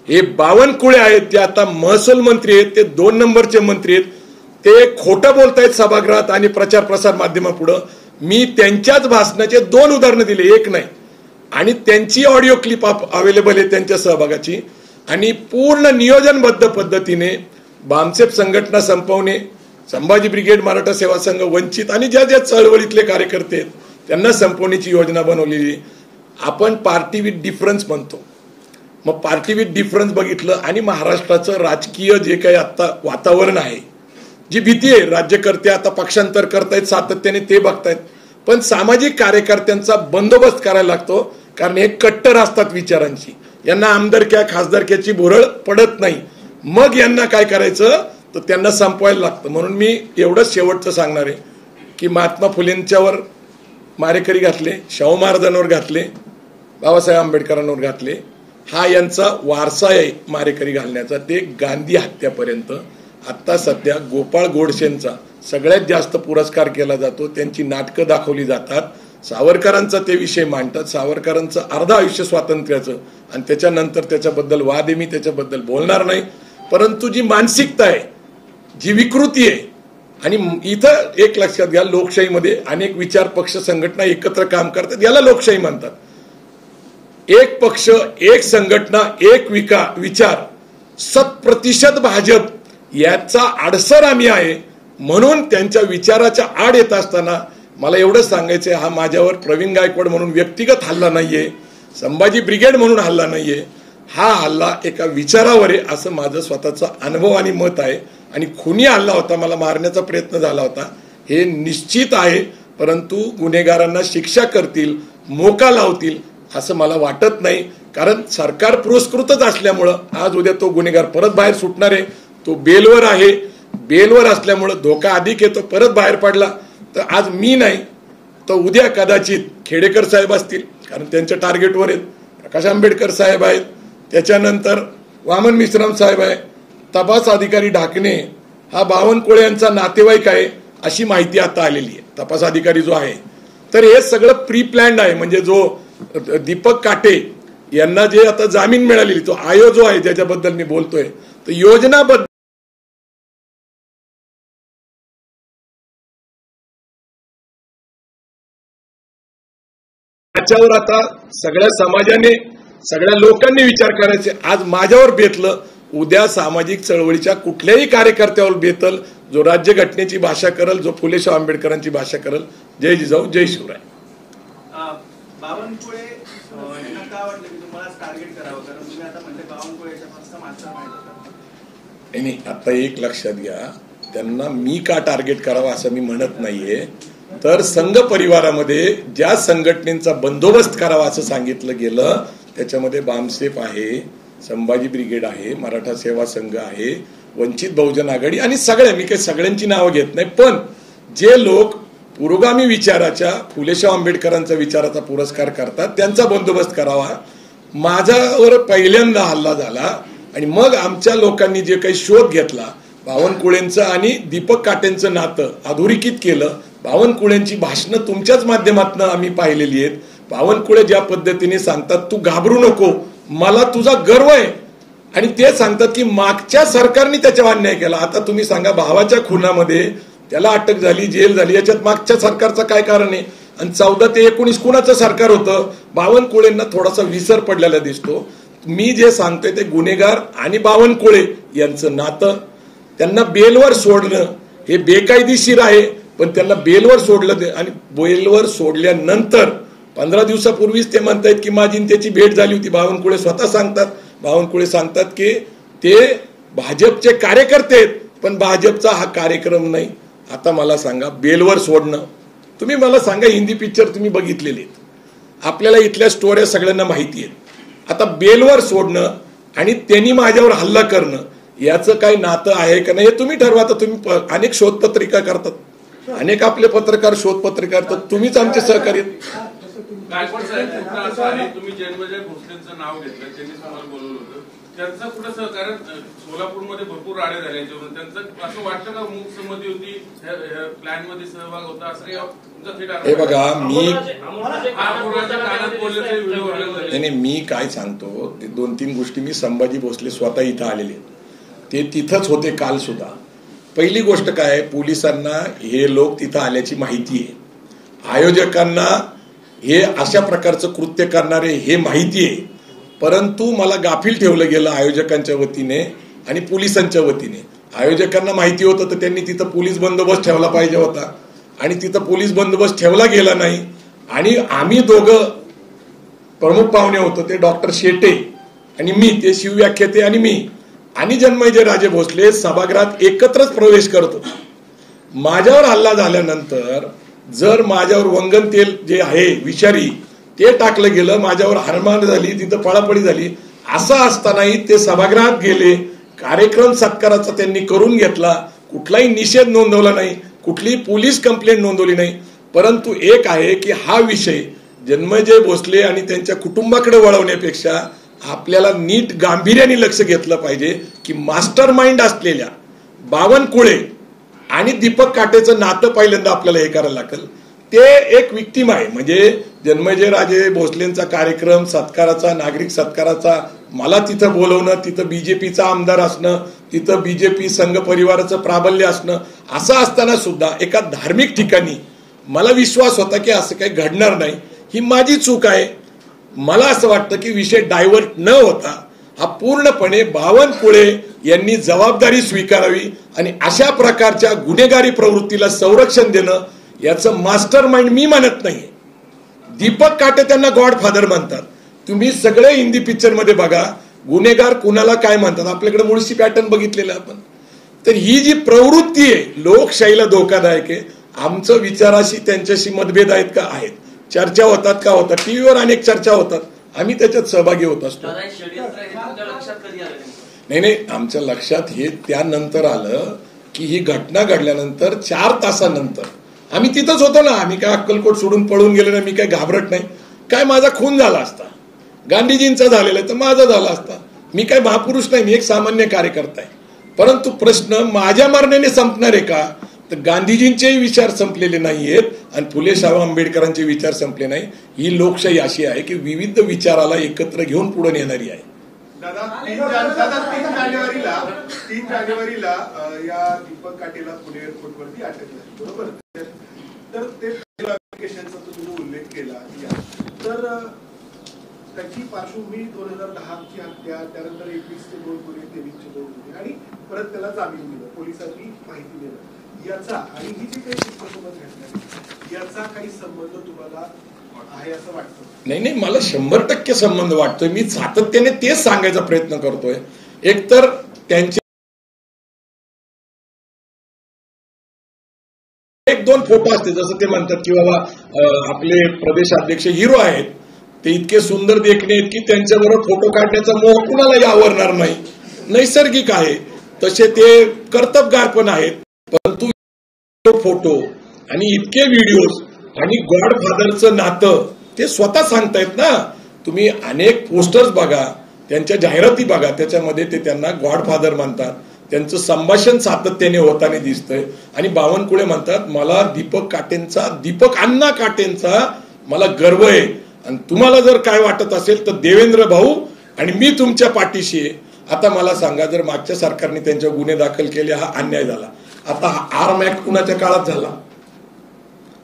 हे बावनकुळे आहेत. ते आता महसूल मंत्री आहेत, ते 2 नंबरचे मंत्री आहेत. ते खोटं बोलतायत सभागृहात आणि प्रचार प्रसार माध्यमापुढं. मी त्यांच्याच भाषणाचे 2 उदाहरणं दिले, एक नाही. आणि त्यांची ऑडिओ क्लिप अवेलेबल आहे त्यांच्या सहभागाची. आणि पूर्ण नियोजनबद्ध पद्धतीने बामसेफ संघटना संपवणे, संभाजी ब्रिगेड, मराठा सेवा संघ, वंचित आणि ज्या ज्या चळवळीतले कार्यकर्ते आहेत त्यांना संपवण्याची योजना बनवलेली. आपण पार्टी विथ डिफरन्स म्हणतो. मग पार्टी विथ डिफरन्स बघितलं आणि महाराष्ट्राचं राजकीय जे काही आता वातावरण आहे, जी भीती आहे, राज्यकर्ते आता पक्षांतर करतायत सातत्याने, ते बघतायत. पण सामाजिक कार्यकर्त्यांचा बंदोबस्त करायला लागतो, कारण हे कट्टर असतात विचारांची. यांना आमदारक्या खासदारक्याची भुरळ पडत नाही. मग यांना काय करायचं तर त्यांना संपवायला लागतं. म्हणून मी एवढंच शेवटचं सांगणार आहे की महात्मा फुलेंच्यावर मारेकरी घातले, शाहू महाराजांवर घातले, बाबासाहेब आंबेडकरांवर घातले. हा यांचा वारसा आहे मारेकरी घालण्याचा, ते गांधी हत्यापर्यंत. आता सध्या गोपाळ गोडसेंचा सगळ्यात जास्त पुरस्कार केला जातो, त्यांची नाटकं दाखवली जातात. सावरकरांचा ते विषय मांडतात. सावरकरांचं अर्ध आयुष्य स्वातंत्र्याचं आणि त्याच्यानंतर त्याच्याबद्दल वाद आहे, मी त्याच्याबद्दल बोलणार नाही. परंतु जी मानसिकता आहे, जी विकृती आहे, आणि इथं एक लक्षात घ्या, लोकशाहीमध्ये अनेक विचार पक्ष संघटना एकत्र काम करतात, याला लोकशाही म्हणतात. एक पक्ष, एक संघटना, एक विचार, 100% भाजप याचा आडसर आम्ही आहे. म्हणून त्यांच्या विचाराच्या आड येत असताना मला एवढंच सांगायचंय, हा माझ्यावर प्रवीण गायकवाड म्हणून व्यक्तिगत हल्ला नाहीये, संभाजी ब्रिगेड म्हणून हल्ला नाहीये, हा हल्ला एका विचारावर आहे असं माझं स्वतःचा अनुभव आणि मत आहे. आणि खुनी हल्ला होता, मला मारण्याचा प्रयत्न झाला होता हे निश्चित आहे, परंतु गुन्हेगारांना शिक्षा करतील, मोका लावतील असं मला वाटत नाही. कारण सरकार पुरस्कृतच असल्यामुळं आज उद्या तो गुन्हेगार परत बाहेर सुटणार आहे. तो बेलवर आहे, बेलवर असल्यामुळं धोका अधिक येतो. परत बाहेर पडला तर आज मी नाही तर उद्या कदाचित खेडेकर साहेब असतील, कारण त्यांच्या टार्गेटवर आहेत. प्रकाश आंबेडकर साहेब आहेत, त्याच्यानंतर वामन मिश्राम साहेब आहे, तपास अधिकारी ढाकणे हा बावनकुळे यांचा नातेवाईक आहे अशी माहिती आता आलेली आहे, तपास अधिकारी जो आहे. तर हे सगळं प्री प्लॅन्ड आहे. म्हणजे जो दीपक काटे यांना जे आता जामीन मिळालेली, तो आयोग जो आहे ज्याच्याबद्दल मी बोलतोय, तर योजनाबद्ध त्याच्यावर आता सगळ्या समाजाने, सगळ्या लोकांनी विचार करायचे. आज माझ्यावर बेतलं, उद्या सामाजिक चळवळीच्या कुठल्याही कार्यकर्त्यावर बेतल, जो राज्यघटनेची भाषा करल, जो फुले शाह आंबेडकरांची भाषा करल. जय जिजाऊ, जय शिवराय. बावनकुळे यांना का वाटलं की तुम्हाला टार्गेट करावं? कारण तुम्ही आता म्हणले बावनकुळेच्या पासून मागचा नाही, आता एक लक्षात घ्या, त्यांना मी का टार्गेट करावं असं मी म्हणत नाहीये. तर संघ परिवारामध्ये ज्या संघटनेचा बंदोबस्त करावा असं सांगितलं गेलं, त्याच्यामध्ये बामसेफ आहे, संभाजी ब्रिगेड आहे, मराठा सेवा संघ आहे, वंचित बहुजन आघाडी आणि सगळ्या, मी काही सगळ्यांची नावं घेत नाही, पण जे लोक पुरोगामी विचाराच्या, फुले शाह आंबेडकरांचा विचाराचा पुरस्कार करतात त्यांचा बंदोबस्त करावा. माझ्यावर पहिल्यांदा हल्ला झाला आणि मग आमच्या लोकांनी जे काही शोध घेतला, बावनकुळेंचं आणि दीपक काटेंचं नातं अधोरेखित केलं. बावनकुळेंची भाषणं तुमच्याच माध्यमातून आम्ही पाहिलेली आहेत. बावनकुळे ज्या पद्धतीने सांगतात, तू घाबरू नको, मला तुझा गर्व आहे, आणि ते सांगतात की मागच्या सरकारने त्याच्यावर अन्याय केला. आता तुम्ही सांगा, भावाच्या खुनामध्ये त्याला अटक झाली, जेल झाली, याच्यात मागच्या सरकारचं काय कारण आहे? आणि 14 ते 19 कुणाचं सरकार होतं? बावनकुळेंना थोडासा विसर पडलेला दिसतो. मी जे सांगतोय ते गुन्हेगार आणि बावनकुळे यांचं नातं, त्यांना बेलवर सोडणं हे बेकायदेशीर आहे, पण त्यांना बेलवर सोडलं आणि बेलवर सोडल्यानंतर 15 दिवसापूर्वीच ते म्हणतायत की माझी त्याची भेट झाली होती. बावनकुळे स्वतः सांगतात, बावनकुळे सांगतात की ते भाजपचे कार्यकर्ते आहेत, पण भाजपचा हा कार्यक्रम नाही. आता मला सांगा, बेलवर सोडणं, तुम्ही मला सांगा, हिंदी पिक्चर तुम्ही बघितलेले आहेत, आपल्याला इथल्या स्टोऱ्या सगळ्यांना माहिती आहेत. आता बेलवर सोडणं आणि त्यांनी माझ्यावर हल्ला करणं याचं काही नातं आहे का नाही हे तुम्ही ठरवा. तर तुम्ही अनेक शोधपत्रिका करतात, अनेक आपले पत्रकार शोधपत्रिका करतात, तुम्हीच आमचे सहकारी. गायकवाड साहेब, असं आहे, तुम्ही जन्मजय भोसलेंचं नाव घेतलं, त्यांनी तुम्हाला बोलवलं होतं, त्यांचं कुठं सहकार्य? सोलापूरमध्ये भरपूर राडे झाले याच्यावरून, त्यांचं असं वाटतं का मूक संमती होती, प्लॅन मध्ये सहभाग होता, असं हे बघा, मी काय सांगतो, ते 2-3 गोष्टी मी संभाजी भोसले स्वतः इथं आलेले, ते तिथंच होते काल सुद्धा. पहिली गोष्ट काय, पोलिसांना हे लोक तिथं आल्याची माहिती आहे, आयोजकांना हे अशा प्रकारचं कृत्य करणारे हे माहिती आहे, परंतु मला गाफील ठेवलं गेलं आयोजकांच्या वतीने आणि पोलिसांच्या वतीने. आयोजकांना माहिती होतं तर त्यांनी तिथं पोलीस बंदोबस्त ठेवला पाहिजे होता, आणि तिथं पोलीस बंदोबस्त ठेवला गेला नाही. आणि आम्ही दोघं प्रमुख पाहुणे होतो, ते डॉक्टर शेटे आणि मी, ते शिवव्याख्याते आणि मी, आणि जन्मजय राजे भोसले सभागृहात एकत्रच प्रवेश करत होतो. माझ्यावर हल्ला झाल्यानंतर जर माझ्यावर वंगन तेल जे आहे विषारी ते टाकलं गेलं, माझ्यावर हाणामारी झाली, तिथं पळापळी झाली, असं असतानाही ते सभागृहात गेले, कार्यक्रम सत्काराचा त्यांनी करून घेतला, कुठलाही निषेध नोंदवला नाही, कुठलीही पोलीस कंप्लेंट नोंदवली नाही. परंतु एक आहे की हा विषय जन्मजय भोसले आणि त्यांच्या कुटुंबाकडे वळवण्यापेक्षा आपल्याला नीट गांभीर्याने लक्ष घेतलं पाहिजे की मास्टर माइंड असलेल्या बावनकुळे आणि दीपक काटेचं नातं पहिल्यांदा आपल्याला हे करायला लागेल. ते एक विक्टिम आहे, म्हणजे जन्मजय राजे भोसलेंचा कार्यक्रम सत्काराचा, नागरिक सत्काराचा, मला तिथं बोलवणं, तिथं बीजेपीचा आमदार असणं, तिथं बीजेपी संघ परिवाराचं प्राबल्य असणं, असं असताना सुद्धा एका धार्मिक ठिकाणी मला विश्वास होता की असं काही घडणार नाही. ही माझी चूक आहे. मला असं वाटतं की विषय डायव्हर्ट न होता हा पूर्णपणे बावनकुळे यांनी जबाबदारी स्वीकारावी आणि अशा प्रकारच्या गुन्हेगारी प्रवृत्तीला संरक्षण देणं याचं मास्टर माइंड मी म्हणत नाही. दीपक काटे त्यांना गॉडफादर म्हणतात. तुम्ही सगळे हिंदी पिक्चर मध्ये बघा गुन्हेगार कुणाला काय म्हणतात. आपल्याकडे मुळशी पॅटर्न बघितलेला आपण. तर ही जी प्रवृत्ती आहे लोकशाहीला धोकादायक आहे. आमचं विचाराशी त्यांच्याशी मतभेद आहेत का? आहेत. चर्चा होतात का? होतात. टीव्हीवर अनेक चर्चा होतात. आम्ही त्याच्यात सहभागी होत असतो. नाही, आमच्या लक्षात हे त्यानंतर आलं की ही घटना घडल्यानंतर 4 तासानंतर आम्ही तिथंच होतो ना. आम्ही काय अक्कलकोट सोडून पळून गेलो नाही. मी काय घाबरत नाही. काय माझा खून झाला असता, गांधीजींचा झालेला आहे तर माझा झाला असता. मी काय महापुरुष नाही, मी एक सामान्य कार्यकर्ता आहे. परंतु प्रश्न माझ्या मरण्याने संपणार आहे का? तर गांधीजींचेही विचार संपलेले नाहीयेत आणि फुले शाहू आंबेडकरांचे विचार संपले नाही. ही लोकशाही अशी आहे की विविध विचाराला एकत्र घेऊन पुढे नेणारी आहे. दादा 3 जानेवारीला या दीपक काटेला पुणे एअरपोर्टवरती अटक झाली, बरोबर? तर ते ऍप्लिकेशनचा तुम्ही उल्लेख केला. तर त्याची पार्श्वभूमी 2010ची हत्या, त्यानंतर 21चे 2 गुन्हे, 23चे 2 गुन्हे आणि परत त्याला जामीन दिलं, पोलिसांनी माहिती दिलं. याचा आणि ही जी काही चित्रसोबत घडली याचा काही संबंध तुम्हाला आहे असं वाटतं? नाही, मला 100% संबंध वाटतोय. मी सातत्याने तेच सांगायचा प्रयत्न करतोय. एकतर त्यांचे 1-2 फोटो असते जसं ते म्हणतात की बाबा आपले प्रदेशाध्यक्ष हिरो आहेत, ते इतके सुंदर देखणे आहेत की त्यांच्याबरोबर फोटो काढण्याचा मोह कुणालाही आवरणार नाही, नैसर्गिक आहे. तसे ते कर्तबगार पण आहेत. परंतु फोटो आणि इतके व्हिडिओज आणि गॉडफादरचं नातं ते स्वतः सांगतायत ना. तुम्ही अनेक पोस्टर्स बघा, त्यांच्या जाहिराती बघा, त्याच्यामध्ये ते त्यांना गॉडफादर म्हणतात. त्यांचं संभाषण सातत्याने होताना दिसतंय. आणि बावनकुळे म्हणतात मला दीपक अण्णा काटेंचा मला गर्व आहे. आणि तुम्हाला जर काय वाटत असेल तर देवेंद्र भाऊ आणि मी तुमच्या पाठीशी आहे. आता मला सांगा, जर मागच्या सरकारने त्यांच्यावर गुन्हे दाखल केले हा अन्याय झाला. आता आर्म ऍक्ट कुणाच्या काळात झाला?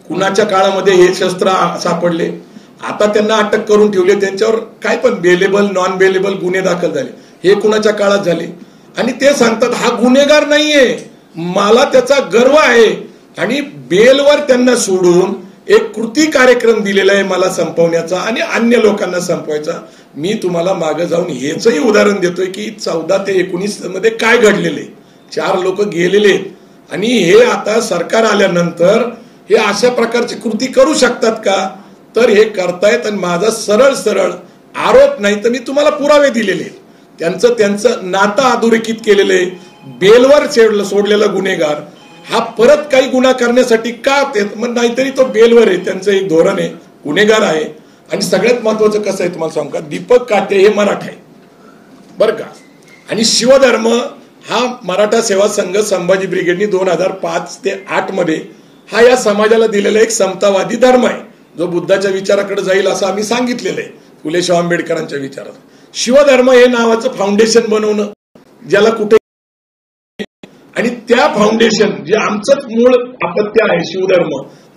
कुणाच्या काळामध्ये हे शस्त्र सापडले? आता त्यांना अटक करून ठेवले, त्यांच्यावर काय पण बेलेबल नॉन बेलेबल गुन्हे दाखल झाले. हे कुणाच्या काळात झाले? आणि ते सांगतात हा गुन्हेगार नाहीये, मला त्याचा गर्व आहे. आणि बेलवर त्यांना सोडून एक कृती कार्यक्रम दिलेला आहे मला संपवण्याचा आणि अन्य लोकांना संपवायचा. मी तुम्हाला मागे जाऊन हेचही उदाहरण देतोय की 14 ते 19 मध्ये काय घडलेले. 4 लोक गेलेले आणि हे आता सरकार आल्यानंतर हे अशा प्रकारची कृती करू शकतात का? तर हे करतायत. आणि माझा सरळ आरोप नाही तर मी तुम्हाला पुरावे दिलेले. त्यांचं नातं अधोरेखित केलेले. बेलवर सोडलेला गुन्हेगार हा परत काही गुन्हा करण्यासाठी का? मग नाहीतरी तो बेलवर आहे. त्यांचं एक धोरण आहे, गुन्हेगार आहे. आणि सगळ्यात महत्वाचं कसं आहे तुम्हाला सांगू का, दीपक काटे हे मराठा आहे बरं का. आणि शिवधर्म हा मराठा सेवा संघ संभाजी ब्रिगेडनी 2005 ते 8 मध्ये हा या समाजाला दिलेला एक समतावादी धर्म आहे, जो बुद्धाच्या विचाराकडे जाईल असं आम्ही सांगितलेलं आहे, फुले शाहू आंबेडकरांच्या विचारात. शिवधर्म हे नावाचं फाउंडेशन बनवणं ज्याला कुठे, आणि त्या फाउंडेशन जे आमचंच मूळ अपत्य आहे शिवधर्म,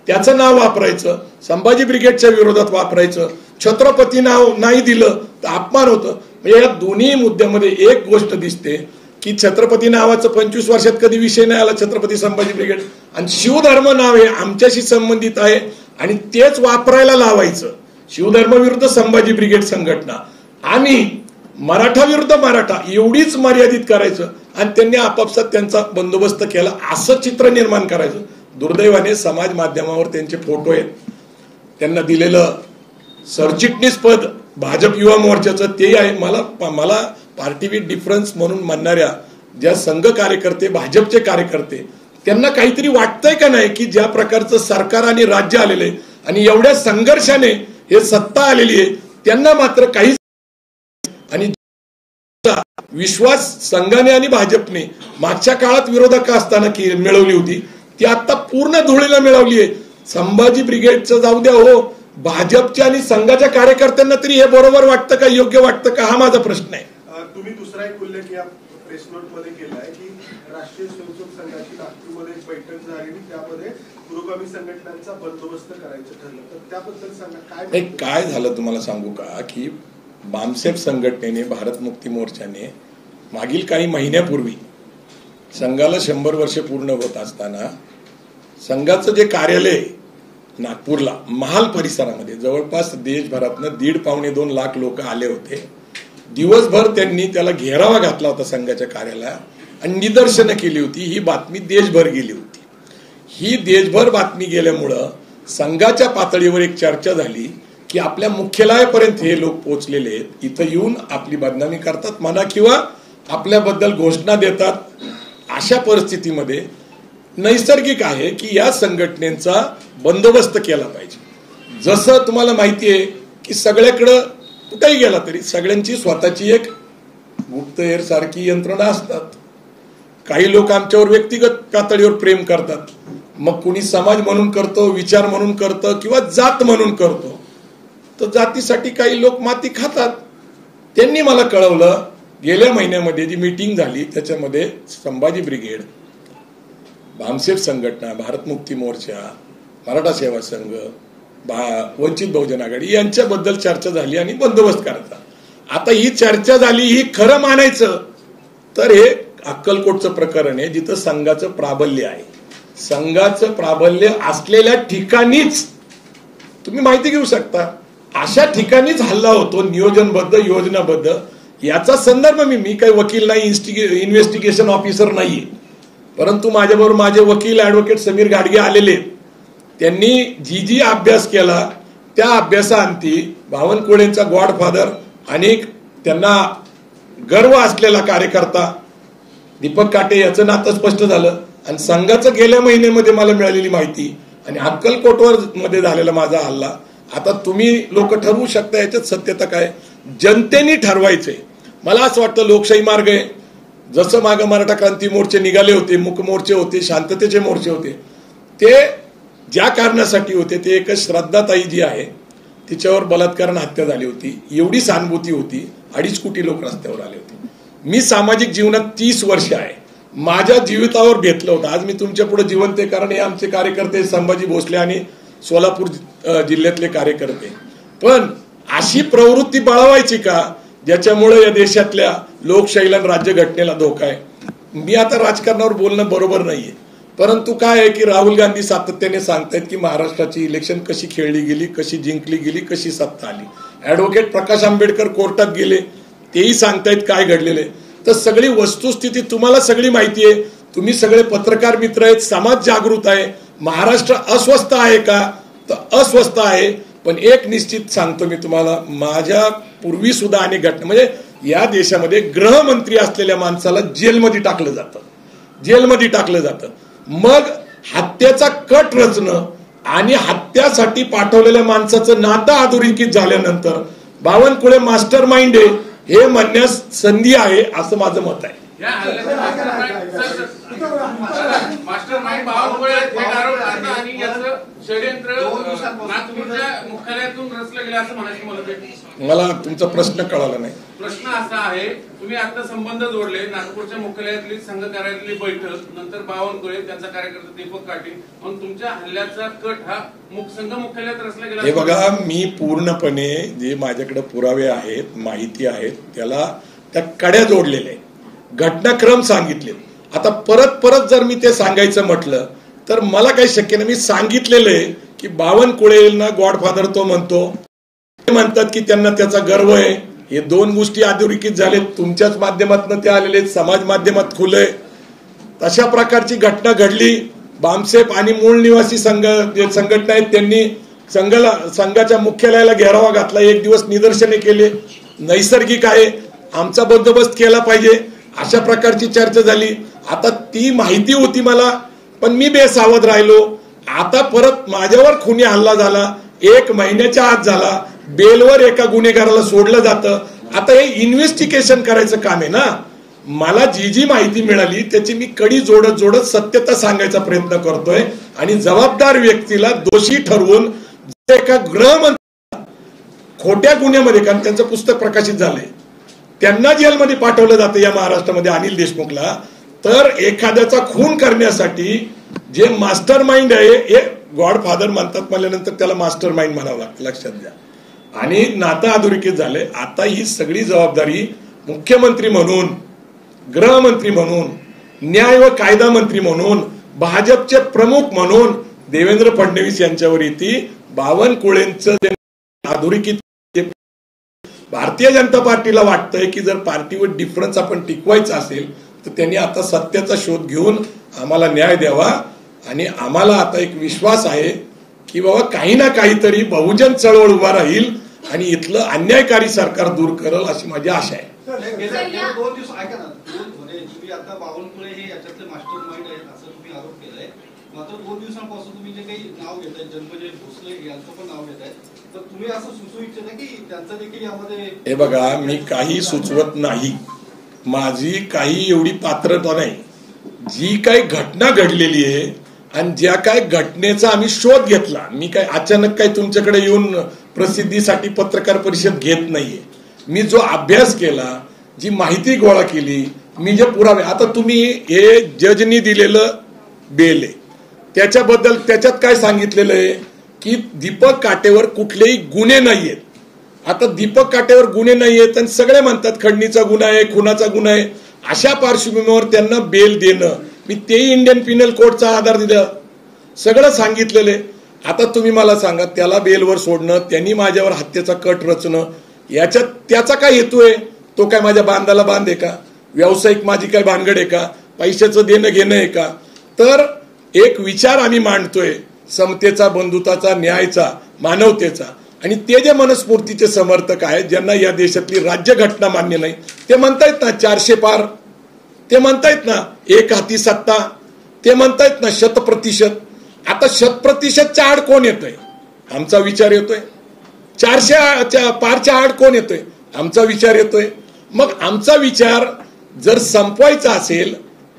त्याचं नाव वापरायचं, संभाजी ब्रिगेडच्या विरोधात वापरायचं, छत्रपती नाव नाही दिलं तर अपमान होतं. म्हणजे या दोन्ही मुद्द्यामध्ये एक गोष्ट दिसते की छत्रपती नावाचं 25 वर्षात कधी विषय नाही आला, छत्रपती संभाजी ब्रिगेड. आणि शिवधर्म नाव हे आमच्याशी संबंधित आहे आणि तेच वापरायला लावायचं. शिवधर्म विरुद्ध संभाजी ब्रिगेड संघटना आणि मराठा विरुद्ध मराठा एवढीच मर्यादित करायचं आणि त्यांनी आपापसात त्यांचा बंदोबस्त केला असं चित्र निर्माण करायचं. दुर्दैवाने समाज माध्यमावर त्यांचे फोटो आहेत. त्यांना दिलेलं सरचिटणीस पद भाजप युवा मोर्चाचं ते आहे. मला पार्टी विथ डिफरन्स म्हणून म्हणणाऱ्या ज्या संघ कार्यकर्ते, भाजपचे कार्यकर्ते, त्यांना काहीतरी वाटतंय का नाही की ज्या प्रकारचं सरकार आणि राज्य आलेलं आहे आणि एवढ्या संघर्षाने हे सत्ता आलेली आहे, त्यांना मात्र काही आणि विश्वास संघाने आणि भाजपने मागच्या काळात विरोधक असताना मिळवली होती ती आता पूर्ण धुळीला मिळवली आहे. संभाजी ब्रिगेडचं जाऊ द्या हो, भाजपच्या आणि संघाच्या कार्यकर्त्यांना तरी हे बरोबर वाटतं का, योग्य वाटतं का, हा माझा प्रश्न आहे. तुम्ही दुसरा एक उल्लेख या प्रेस नोट मध्ये केलाय की राष्ट्रीय स्वयंसेवक संघाची नागपूरमध्ये एक बैठक झाली, त्यामध्ये पुरोगामी संघटनांचा बंदोबस्त करायचं ठरलं, तर त्याबद्दल सांगा काय झालं. तुम्हाला सांगू का की बामसेफ संघटनेने, भारत मुक्ती मोर्चाने मागील काही महिन्यापूर्वी संघाला 100 वर्ष पूर्ण होत असताना संघाचं जे कार्यालय नागपूरला महाल परिसरामध्ये जवळपास देशभरातनं 1.5-2 लाख लोक आले होते. दिवसभर त्यांनी त्याला घेरावा घातला होता संघाच्या कार्यालयात आणि निदर्शनं केली होती. ही बातमी देशभर गेली होती. ही देशभर बातमी गेल्यामुळं संघाच्या पातळीवर एक चर्चा झाली की आपल्या मुख्यालयापर्यंत हे लोक पोहोचलेले आहेत, इथं येऊन आपली बदनामी करतात म्हणा किंवा आपल्याबद्दल घोषणा देतात. अशा परिस्थितीमध्ये नैसर्गिक आहे की या संघटनेचा बंदोबस्त केला पाहिजे. जसं तुम्हाला माहिती आहे की सगळ्याकडं कुठेही गेला तरी सगळ्यांची स्वतःची एक गुप्तहेर सारखी यंत्रणा असतात. काही लोक आमच्यावर व्यक्तिगत पातळीवर प्रेम करतात, मग कुणी समाज म्हणून करतो, विचार म्हणून करतं किंवा जात म्हणून करतो. तर जातीसाठी काही लोक माती खातात. त्यांनी मला कळवलं गेल्या महिन्यामध्ये जी मीटिंग झाली त्याच्यामध्ये संभाजी ब्रिगेड, भामसेठ संघटना, भारत मुक्ती मोर्चा, मराठा सेवा संघ, वंचित बहुजन आघाडी यांच्याबद्दल चर्चा झाली आणि बंदोबस्त करायचा. आता ही चर्चा झाली, ही खरं मानायचं तर हे अक्कलकोटचं प्रकरण आहे जिथं संघाचं प्राबल्य आहे. संघाचं प्राबल्य असलेल्या ठिकाणीच तुम्ही माहिती घेऊ शकता. अशा ठिकाणीच हल्ला होतो नियोजनबद्ध योजनाबद्ध. याचा संदर्भ मी काही वकील नाही, इन्व्हेस्टिगेशन ऑफिसर नाहीये, परंतु माझ्याबरोबर माझे वकील ऍडव्होकेट समीर गाडगे आलेले. त्यांनी जी अभ्यास केला त्या अभ्यासाअंती बावनकुळेंचा गॉडफादर आणि त्यांना गर्व असलेला कार्यकर्ता दीपक काटे याचं नातं स्पष्ट झालं. आणि संघाचं गेल्या महिन्यामध्ये मला मिळालेली माहिती आणि अक्कलकोटवर मध्ये झालेला माझा हल्ला. आता तुम्ही लोक ठरवू शकता याच्यात सत्यता काय, जनतेने ठरवायचंय. मला असं वाटतं लोकशाही मार्ग आहे. जसं मागं मराठा क्रांती मोर्चे निघाले होते, मूक मोर्चे होते, शांततेचे मोर्चे होते, ते ज्या कारणासाठी होते ते एक श्रद्धाताई जी आहे तिच्यावर बलात्काराने हत्या झाली होती, एवढी सहानुभूती होती, 2.5 कोटी लोक रस्त्यावर आले होते. मी सामाजिक जीवनात 30 वर्ष आहे, माझ्या जीवितावर बेतलं होतं. आज मी तुमच्या पुढे जिवंत आहे कारण हे आमचे कार्यकर्ते संभाजी भोसले आणि सोलापूर जिल्ह्यातले कार्यकर्ते. पण अशी प्रवृत्ती बाळवायची का ज्याच्यामुळे या देशातल्या लोकशाहीला राज्यघटनेला धोका आहे. मी आता राजकारणावर बोलणं बरोबर नाहीये, परंतु काय आहे की राहुल गांधी सातत्याने सांगतायत की महाराष्ट्राची इलेक्शन कशी खेळली गेली, कशी जिंकली गेली, कशी सत्ता आली. ऍडव्होकेट प्रकाश आंबेडकर कोर्टात गेले, तेही सांगतायत काय घडलेले. तर सगळी वस्तुस्थिती तुम्हाला सगळी माहिती आहे. तुम्ही सगळे पत्रकार मित्र आहेत, समाज जागृत आहे. महाराष्ट्र अस्वस्थ आहे का, तर अस्वस्थ आहे. पण एक निश्चित सांगतो मी तुम्हाला, माझ्या पूर्वी सुद्धा अनेक घटना, म्हणजे या देशामध्ये गृहमंत्री असलेल्या माणसाला जेलमध्ये टाकलं जातं, जेलमध्ये टाकलं जातं. मग हत्येचा कट रचणं आणि हत्यासाठी पाठवलेल्या माणसाचं नातं अधोरेखित झाल्यानंतर बावनकुळे मास्टर माइंड आहे हे म्हणण्यास संधी आहे असं माझं मत आहे. मास्टर माइंड बावनकुळे आरोप करतात आणि याचं षडयंत्र नागपूरच्या मुख्यालयातून रचलं गेलं असं म्हणायचं. मला तुमचा प्रश्न कळाला नाही. प्रश्न असा आहे, तुम्ही आता संबंध जोडले, नागपूरच्या मुख्यालयातली संघ कार्यालयातली बैठक, नंतर बावनकुळे त्यांचा कार्यकर्ता दीपक काटे, मग तुमच्या हल्ल्याचा कट हा संघ मुख्यालयात रचला गेला. हे बघा, मी पूर्णपणे जे माझ्याकडे पुरावे आहेत, माहिती आहेत, त्याला त्या कड्या जोडलेल्या आहेत, घटनाक्रम सांगितले. आता परत परत जर मी ते सांगायचं म्हटलं तर मला काही शक्य नाही. मी सांगितलेलं आहे की बावनकुळेंना गॉडफादर तो म्हणतात की त्यांना त्याचा गर्व आहे. हे 2 गोष्टी अधोरेखित झालेत, तुमच्याच माध्यमातून ते आलेले, समाज माध्यमात खुले. तशा प्रकारची घटना घडली. बामसेप आणि मूळ निवासी संघटना आहेत त्यांनी संघाच्या मुख्यालयाला घेरावा घातला, 1 दिवस निदर्शने केले. नैसर्गिक आहे, आमचा बंदोबस्त केला पाहिजे अशा प्रकारची चर्चा झाली. आता ती माहिती होती मला, पण मी बेसावध राहिलो. आता परत माझ्यावर खुनी हल्ला झाला, 1 महिन्याच्या आत झाला, बेलवर एका गुन्हेगाराला सोडलं जातं. आता हे इन्व्हेस्टिगेशन करायचं काम आहे ना. मला जी माहिती मिळाली त्याची मी कडी जोडत जोडत सत्यता सांगायचा प्रयत्न करतोय आणि जबाबदार व्यक्तीला दोषी ठरवून एका गृहमंत्री खोट्या गुन्ह्यामध्ये, कारण त्यांचं पुस्तक प्रकाशित झालंय, त्यांना जेलमध्ये पाठवलं जातं या महाराष्ट्रामध्ये अनिल देशमुखला. तर एखाद्याचा खून करण्यासाठी जे मास्टर माइंड आहे, हे गॉडफादर म्हणतात म्हणल्यानंतर त्याला मास्टर माइंड म्हणावं लागतं, लक्षात द्या. आणि नातं अधोरेखित झालंय. आता ही सगळी जबाबदारी मुख्यमंत्री म्हणून, गृहमंत्री म्हणून, न्याय व कायदा मंत्री म्हणून भाजपचे प्रमुख म्हणून देवेंद्र फडणवीस यांच्यावर येते. बावनकुळेंचं अधोरेखित भारतीय जनता पार्टीला वाटतंय की जर पार्टीवर डिफरन्स आपण टिकवायचा असेल तर त्यांनी आता सत्याचा शोध घेऊन आम्हाला न्याय द्यावा. आणि आम्हाला आता एक विश्वास आहे की बाबा काही ना काहीतरी बहुजन चळवळ उभा राहील आणि इथलं अन्यायकारी सरकार दूर करेल अशी माझी आशा आहे. 2 दिवस ऐका ना, तुम्ही आता बावनकुळे हे याच्यातले मास्टर माइंड आहेत असं तुम्ही आरोप केलाय. मात्र 2 दिवसांपासून तुम्ही जे काही नाव घेताय जन्मजय भोसले यांचं पण नाव घेताय, तर तुम्ही असं सुचवू इच्छिता की त्यांचं देखील यामध्ये. हे बघा, मी काही सुचवत नाही, माझी काही एवढी पात्रता नाही. जी काही घटना घडलेली आहे आणि ज्या काय घटनेचा आम्ही शोध घेतला, मी काय अचानक काही तुमच्याकडे येऊन प्रसिद्धीसाठी पत्रकार परिषद घेत नाहीये. मी जो अभ्यास केला, जी माहिती गोळा केली, मी जे पुरावे, आता तुम्ही हे जजनी दिलेलं बेल आहे त्याच्याबद्दल त्याच्यात काय सांगितलेलं आहे की दीपक काटेवर कुठलेही गुन्हे नाहीयेत. आता दीपक काटेवर गुन्हे नाहीयेत आणि सगळे म्हणतात खंडणीचा गुन्हा आहे, खुनाचा गुन्हा आहे. अशा पार्श्वभूमीवर त्यांना बेल देणं, मी तेही इंडियन पिनल कोडचा आधार दिला, सगळं सांगितलेलं आहे. आता तुम्ही मला सांगा, त्याला बेलवर सोडणं, त्यांनी माझ्यावर हत्येचा कट रचणं, याच्यात त्याचा काय हेतू आहे? तो काय माझ्या बांधाला बांध आहे का? व्यावसायिक माझी काय भानगड आहे का? पैशाचं देणं घेणं आहे का? तर एक विचार आम्ही मांडतोय, समतेचा, बंधुताचा, न्यायाचा, मानवतेचा. आणि ते जे मनस्फूर्तीचे समर्थक आहेत, ज्यांना या देशातली राज्यघटना मान्य नाही, ते म्हणतायत ना 400 पार, ते म्हणतायत ना एक हाती सत्ता, ते म्हणतायत ना 100%. आता 100%च्या आड कोण येतोय? आमचा विचार येतोय. 400 पारच्या आड कोण येतोय? आमचा विचार येतोय. मग आमचा विचार जर संपवायचा असेल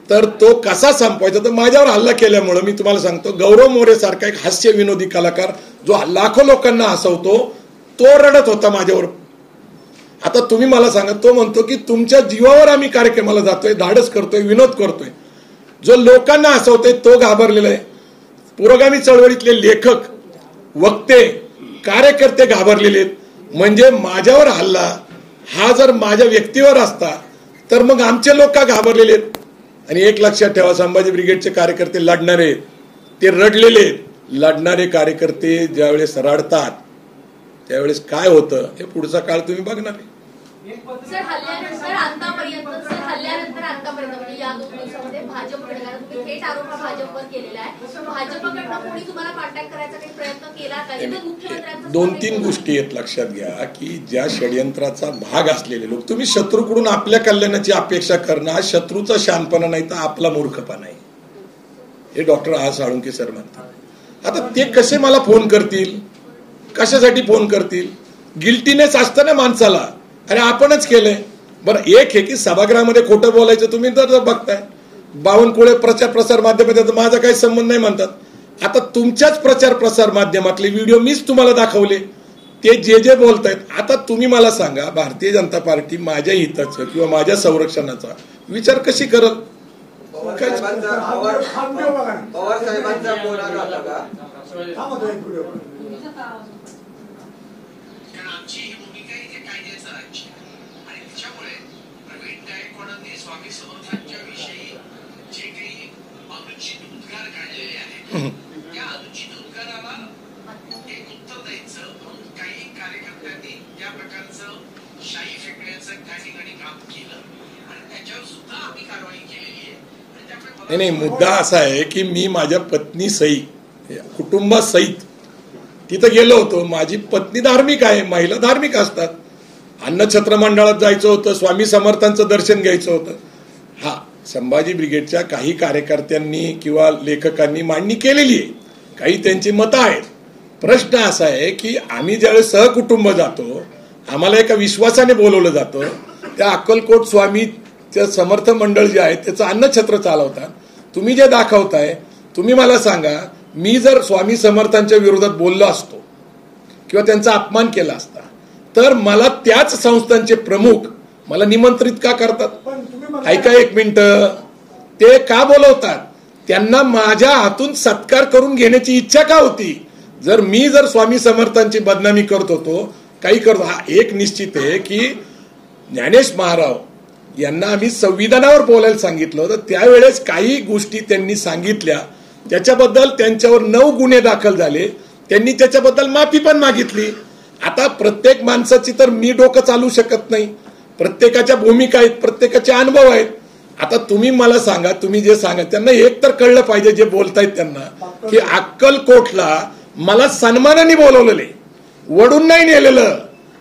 तर तो कसा संपवायचा? तर माझ्यावर हल्ला केल्यामुळे मी तुम्हाला सांगतो, गौरव मोरे सारखा एक हास्य विनोदी कलाकार जो लाखो लोकांना हसवतो, तो रडत होता माझ्यावर. आता तुम्ही मला सांगा, तो म्हणतो की तुमच्या जीवावर आम्ही कार्यक्रमाला जातोय, धाडस करतोय, विनोद करतोय. जो लोकांना हसवतोय तो घाबरलेला आहे. पुरोगामी चळवळीतले लेखक, वक्ते, कार्यकर्ते घाबरलेले आहेत. म्हणजे माझ्यावर हल्ला हा जर माझ्या व्यक्तीवर असता तर मग आमचे लोक का घाबरलेले आहेत? आणि एक लक्षात ठेवा, संभाजी ब्रिगेडचे कार्यकर्ते लढणारे आहेत, ते रडलेले आहेत. लढणारे कार्यकर्ते ज्यावेळेस रडतात त्यावेळेस काय होतं हे पुढचा काळ तुम्ही बघणार आहे. सर, हल्ल्यानंतर आतापर्यंत म्हणजे या 2 दिवसामध्ये भाजपकडे तुम्ही थेट आरोप भाजपवर केलेला आहे. भाजपकडनं कोणी तुम्हाला कॉन्टॅक्ट करायचा काही प्रयत्न केला का? मुख्यमंत्र्यांचा 2-3 गोष्टी आहेत लक्षात घ्या की ज्या षडयंत्राचा भाग असलेले लोक, तुम्ही शत्रूकडून आपल्या कल्याणाची अपेक्षा करणं हा शत्रूचा शहाणपणा नाही तर आपला मूर्खपणा आहे, हे डॉक्टर आ साळुंके सर म्हणतात. आता ते कसे मला फोन करतील? कशासाठी फोन करतील? गिल्टीनेस असतं ना माणसाला, अरे आपणच केलंय. बरं, एक आहे की सभागृहामध्ये खोटं बोलायचं, तुम्ही तर बघताय. बावनकुळे प्रचार माध्यमात माझा काही संबंध नाही म्हणतात. आता तुमच्याच प्रचार प्रसार माध्यमातले व्हिडिओ मीच तुम्हाला दाखवले, ते जे बोलतायत. आता तुम्ही मला सांगा, भारतीय जनता पार्टी माझ्या हिताचं किंवा माझ्या संरक्षणाचा विचार कशी करल? आमची ही भूमिका इथे कायद्याचं राज्य आणि त्याच्यामुळे प्रवीण गायकवाडांनी स्वामी समर्थांच्या विषयी जे काही अनुचित उद्गार काढलेले आहेत त्या अनुचित उद्गाराला एक उत्तर द्यायचं म्हणून काही कार्यकर्त्यांनी त्या प्रकारचं शाई फेकण्याचं त्या ठिकाणी काम केलं आणि त्याच्यावर सुद्धा आम्ही कारवाई केलेली आहे. आणि त्यामुळे नाही, मुद्दा असा आहे की मी माझ्या पत्नी सहित, कुटुंबासहित तिथं गेलो होतो. माझी पत्नी धार्मिक आहे, महिला धार्मिक असतात. अन्नछत्र मंडळात जायचं होतं, स्वामी समर्थांचं दर्शन घ्यायचं होतं. हा, संभाजी ब्रिगेडच्या काही कार्यकर्त्यांनी किंवा लेखकांनी मांडणी केलेली आहे, काही त्यांची मतं आहेत. प्रश्न असा आहे की आम्ही ज्यावेळेस सहकुटुंब जातो, आम्हाला एका विश्वासाने बोलवलं जातं. त्या अक्कलकोट स्वामीचं समर्थ मंडळ जे आहे त्याचं अन्नछत्र चालवतात. तुम्ही जे दाखवताय, तुम्ही मला सांगा, मी जर स्वामी समर्थांच्या विरोधात बोललो असतो किंवा त्यांचा अपमान केला असता तर मला त्याच संस्थांचे प्रमुख मला निमंत्रित का करतात? ऐका एक मिनिट, ते का बोलवतात? त्यांना माझ्या हातून सत्कार करून घेण्याची इच्छा का होती? जर स्वामी समर्थांची बदनामी करत होतो, काही करतो, हा एक निश्चित आहे की ज्ञानेश महाराव यांना आम्ही संविधानावर बोलायला सांगितलं होतं, त्यावेळेस काही गोष्टी त्यांनी सांगितल्या, त्याच्याबद्दल त्यांच्यावर 9 गुन्हे दाखल झाले, त्यांनी त्याच्याबद्दल माफी पण मागितली. आता प्रत्येक माणसाची तर मी डोकं चालू शकत नाही, प्रत्येकाच्या भूमिका आहेत, प्रत्येकाचे अनुभव आहेत. आता तुम्ही मला सांगा, तुम्ही जे सांगा त्यांना एक तर कळलं पाहिजे जे बोलतायत त्यांना, की अक्कलकोटला मला सन्मानाने बोलवलेले, वडून नाही नेलेलं,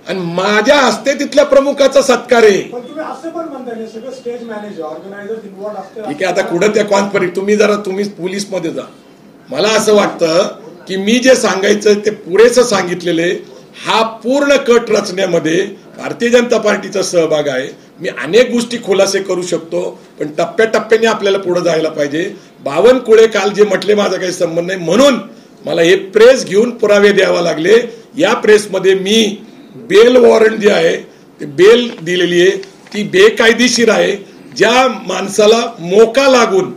आणि माझ्या हस्ते तिथल्या प्रमुखाचा सत्कार आहे. ठीक आहे, आता कुठं त्या कॉन्फरन्स तुम्ही पोलीस मध्ये जा. मला असं वाटतं की मी जे सांगायचं ते पुरेसं सांगितलेले. हा पूर्ण कट रचण्यामध्ये भारतीय जनता पार्टीचा सहभाग आहे. मी अनेक गोष्टी खुलासे करू शकतो, पण टप्प्याटप्प्याने आपल्याला पुढे जायला पाहिजे. बावनकुळे काल जे म्हटले माझा काही संबंध नाही, म्हणून मला हे प्रेस घेऊन पुरावे द्यावा लागले. या प्रेसमध्ये मी बेल वॉरंट जे आहे ते बेल दिलेली आहे, ती बेकायदेशीर आहे. ज्या माणसाला मोका लागून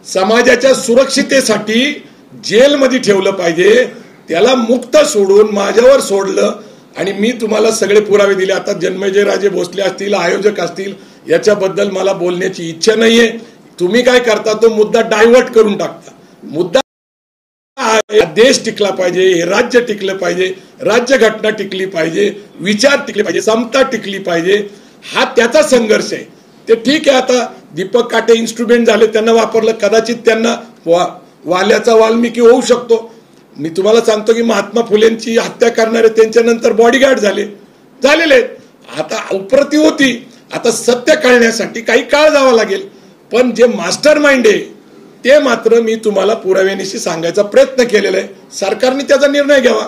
समाजाच्या सुरक्षितेसाठी जेलमध्ये ठेवलं पाहिजे त्याला मुक्त सोडून माझ्यावर सोडलं, आणि मी तुम्हाला सगळे पुरावे दिले. आता जन्मेजयराजे भोसले असतील, आयोजक असतील, याच्याबद्दल मला बोलण्याची इच्छा नाहीये. तुम्ही काय करता, तो मुद्दा डायव्हर्ट करून टाकता. मुद्दा देश टिकला पाहिजे, हे राज्य टिकलं पाहिजे, राज्यघटना टिकली पाहिजे, विचार टिकले पाहिजे, समता टिकली पाहिजे, हा त्याचा संघर्ष आहे. ते ठीक आहे. आता दीपक काटे इन्स्ट्रुमेंट झाले, त्यांना वापरलं, कदाचित त्यांना वाल्याचा वाल्मिकी होऊ शकतो. मी तुम्हाला सांगतो की महात्मा फुलेंची हत्या करणारे त्यांच्यानंतर बॉडीगार्ड झालेले. आता उपरती होती, आता सत्य कळण्यासाठी काही काळ जावा लागेल, पण जे मास्टर माइंड आहे ते मात्र मी तुम्हाला पुराव्यानिशी सांगायचा प्रयत्न केलेला आहे. सरकारने त्याचा निर्णय घ्यावा.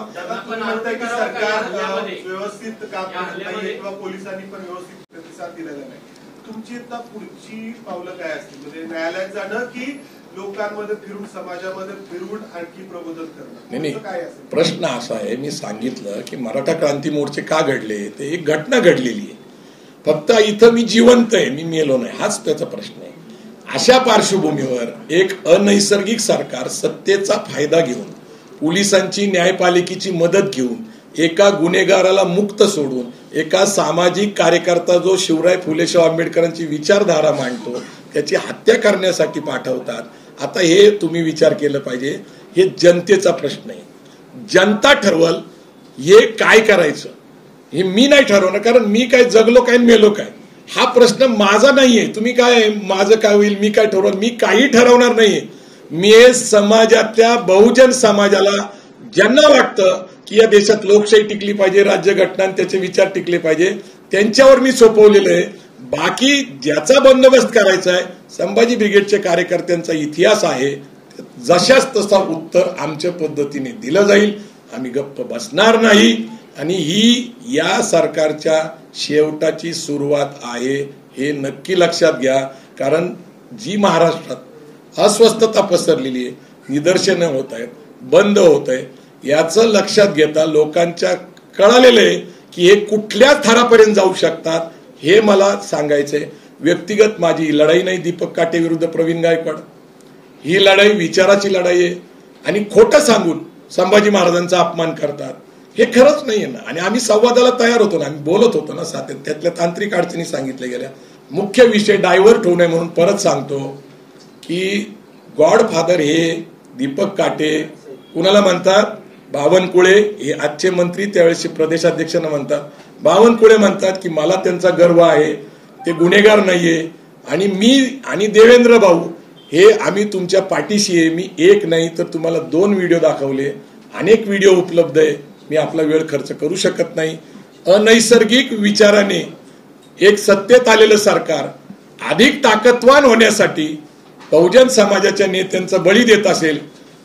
व्यवस्थित काम करत नाहीये किंवा पोलिसांनी पण व्यवस्थित प्रतिसाद दिलेला नाही. तुमची आता पुढची पावलं काय असतील? म्हणजे न्यायालयात जाणं की लोकांमध्ये फिरून, समाजामध्ये फिरून आणखी प्रबोधन करणं? नाही, प्रश्न असा आहे, मी सांगितलं की मराठा क्रांती मोर्चे का घडले, ते एक घटना घडलेली आहे. फक्त इथं मी जिवंत आहे, मी मेलो नाही, हाच त्याचा प्रश्न आहे. अशा पार्श्वभूमीवर एक अनैसर्गिक सरकार सत्तेचा फायदा घेऊन, पोलिसांची, न्यायपालिकेची मदत घेऊन, एका गुन्हेगाराला मुक्त सोडून, एका सामाजिक कार्यकर्ता जो शिवराय फुलेशाह आंबेडकरांची विचारधारा मांडतो त्याची हत्या करण्यासाठी पाठवतात. आता हे तुम्ही विचार केलं पाहिजे. हे जनतेचा प्रश्न आहे. जनता ठरवल हे काय करायचं, हे मी नाही ठरवणार, कारण मी काय जगलो काय मेलो काय हा प्रश्न माझा नाहीये. तुम्ही काय, माझं काय होईल, मी काय ठरवणार, मी काही ठरवणार नाहीये. मी समाजातल्या बहुजन समाजाला ज्यांना वाटतं की या देशात लोकशाही टिकली पाहिजे, राज्यघटना त्याचे विचार टिकले पाहिजे, त्यांच्यावर मी सोपवलेलं आहे. बाकी ज्याचा बंदोबस्त करायचा आहे, संभाजी ब्रिगेडच्या कार्यकर्त्यांचा इतिहास आहे, जशाच तसा उत्तर आमच्या पद्धतीने दिलं जाईल. आम्ही गप्प बसणार नाही, आणि ही या सरकारच्या शेवटाची सुरुवात आहे हे नक्की लक्षात घ्या. कारण जी महाराष्ट्रात अस्वस्थता पसरलेली आहे, निदर्शनं होत आहेत, बंद होत आहे, याचं लक्षात घेता लोकांच्या कळालेलं आहे की हे कुठल्या थरापर्यंत जाऊ शकतात. हे मला सांगायचंय. व्यक्तिगत माझी लढाई नाही दीपक काटे विरुद्ध प्रवीण गायकवाड, ही लढाई विचाराची लढाई आहे. आणि खोटं सांगून संभाजी महाराजांचा अपमान करतात हे खरंच नाहीये ना. आणि आम्ही संवादाला तयार होतो ना, आम्ही बोलत होतो ना, त्यातल्या तांत्रिक अडचणी सांगितल्या गेल्या. मुख्य विषय डायव्हर्ट होऊ नये म्हणून परत सांगतो की गॉडफादर हे दीपक काटे कुणाला म्हणतात, बावनकुळे हे आजचे मंत्री, त्यावेळेस प्रदेशाध्यक्षांना म्हणतात. बावनकुळे म्हणतात की मला त्यांचा गर्व आहे, ते गुन्हेगार नाहीये, आणि मी आणि देवेंद्र भाऊ हे आम्ही तुमच्या पाठीशी आहे. मी एक नाही तर तुम्हाला 2 व्हिडिओ दाखवले, अनेक व्हिडिओ उपलब्ध आहे. मी आपला वेळ खर्च करू शकत नाही. अनैसर्गिक विचाराने एक सत्तेत आलेलं सरकार अधिक ताकदवान होण्यासाठी बहुजन समाजाच्या नेत्यांचा बळी देत असेल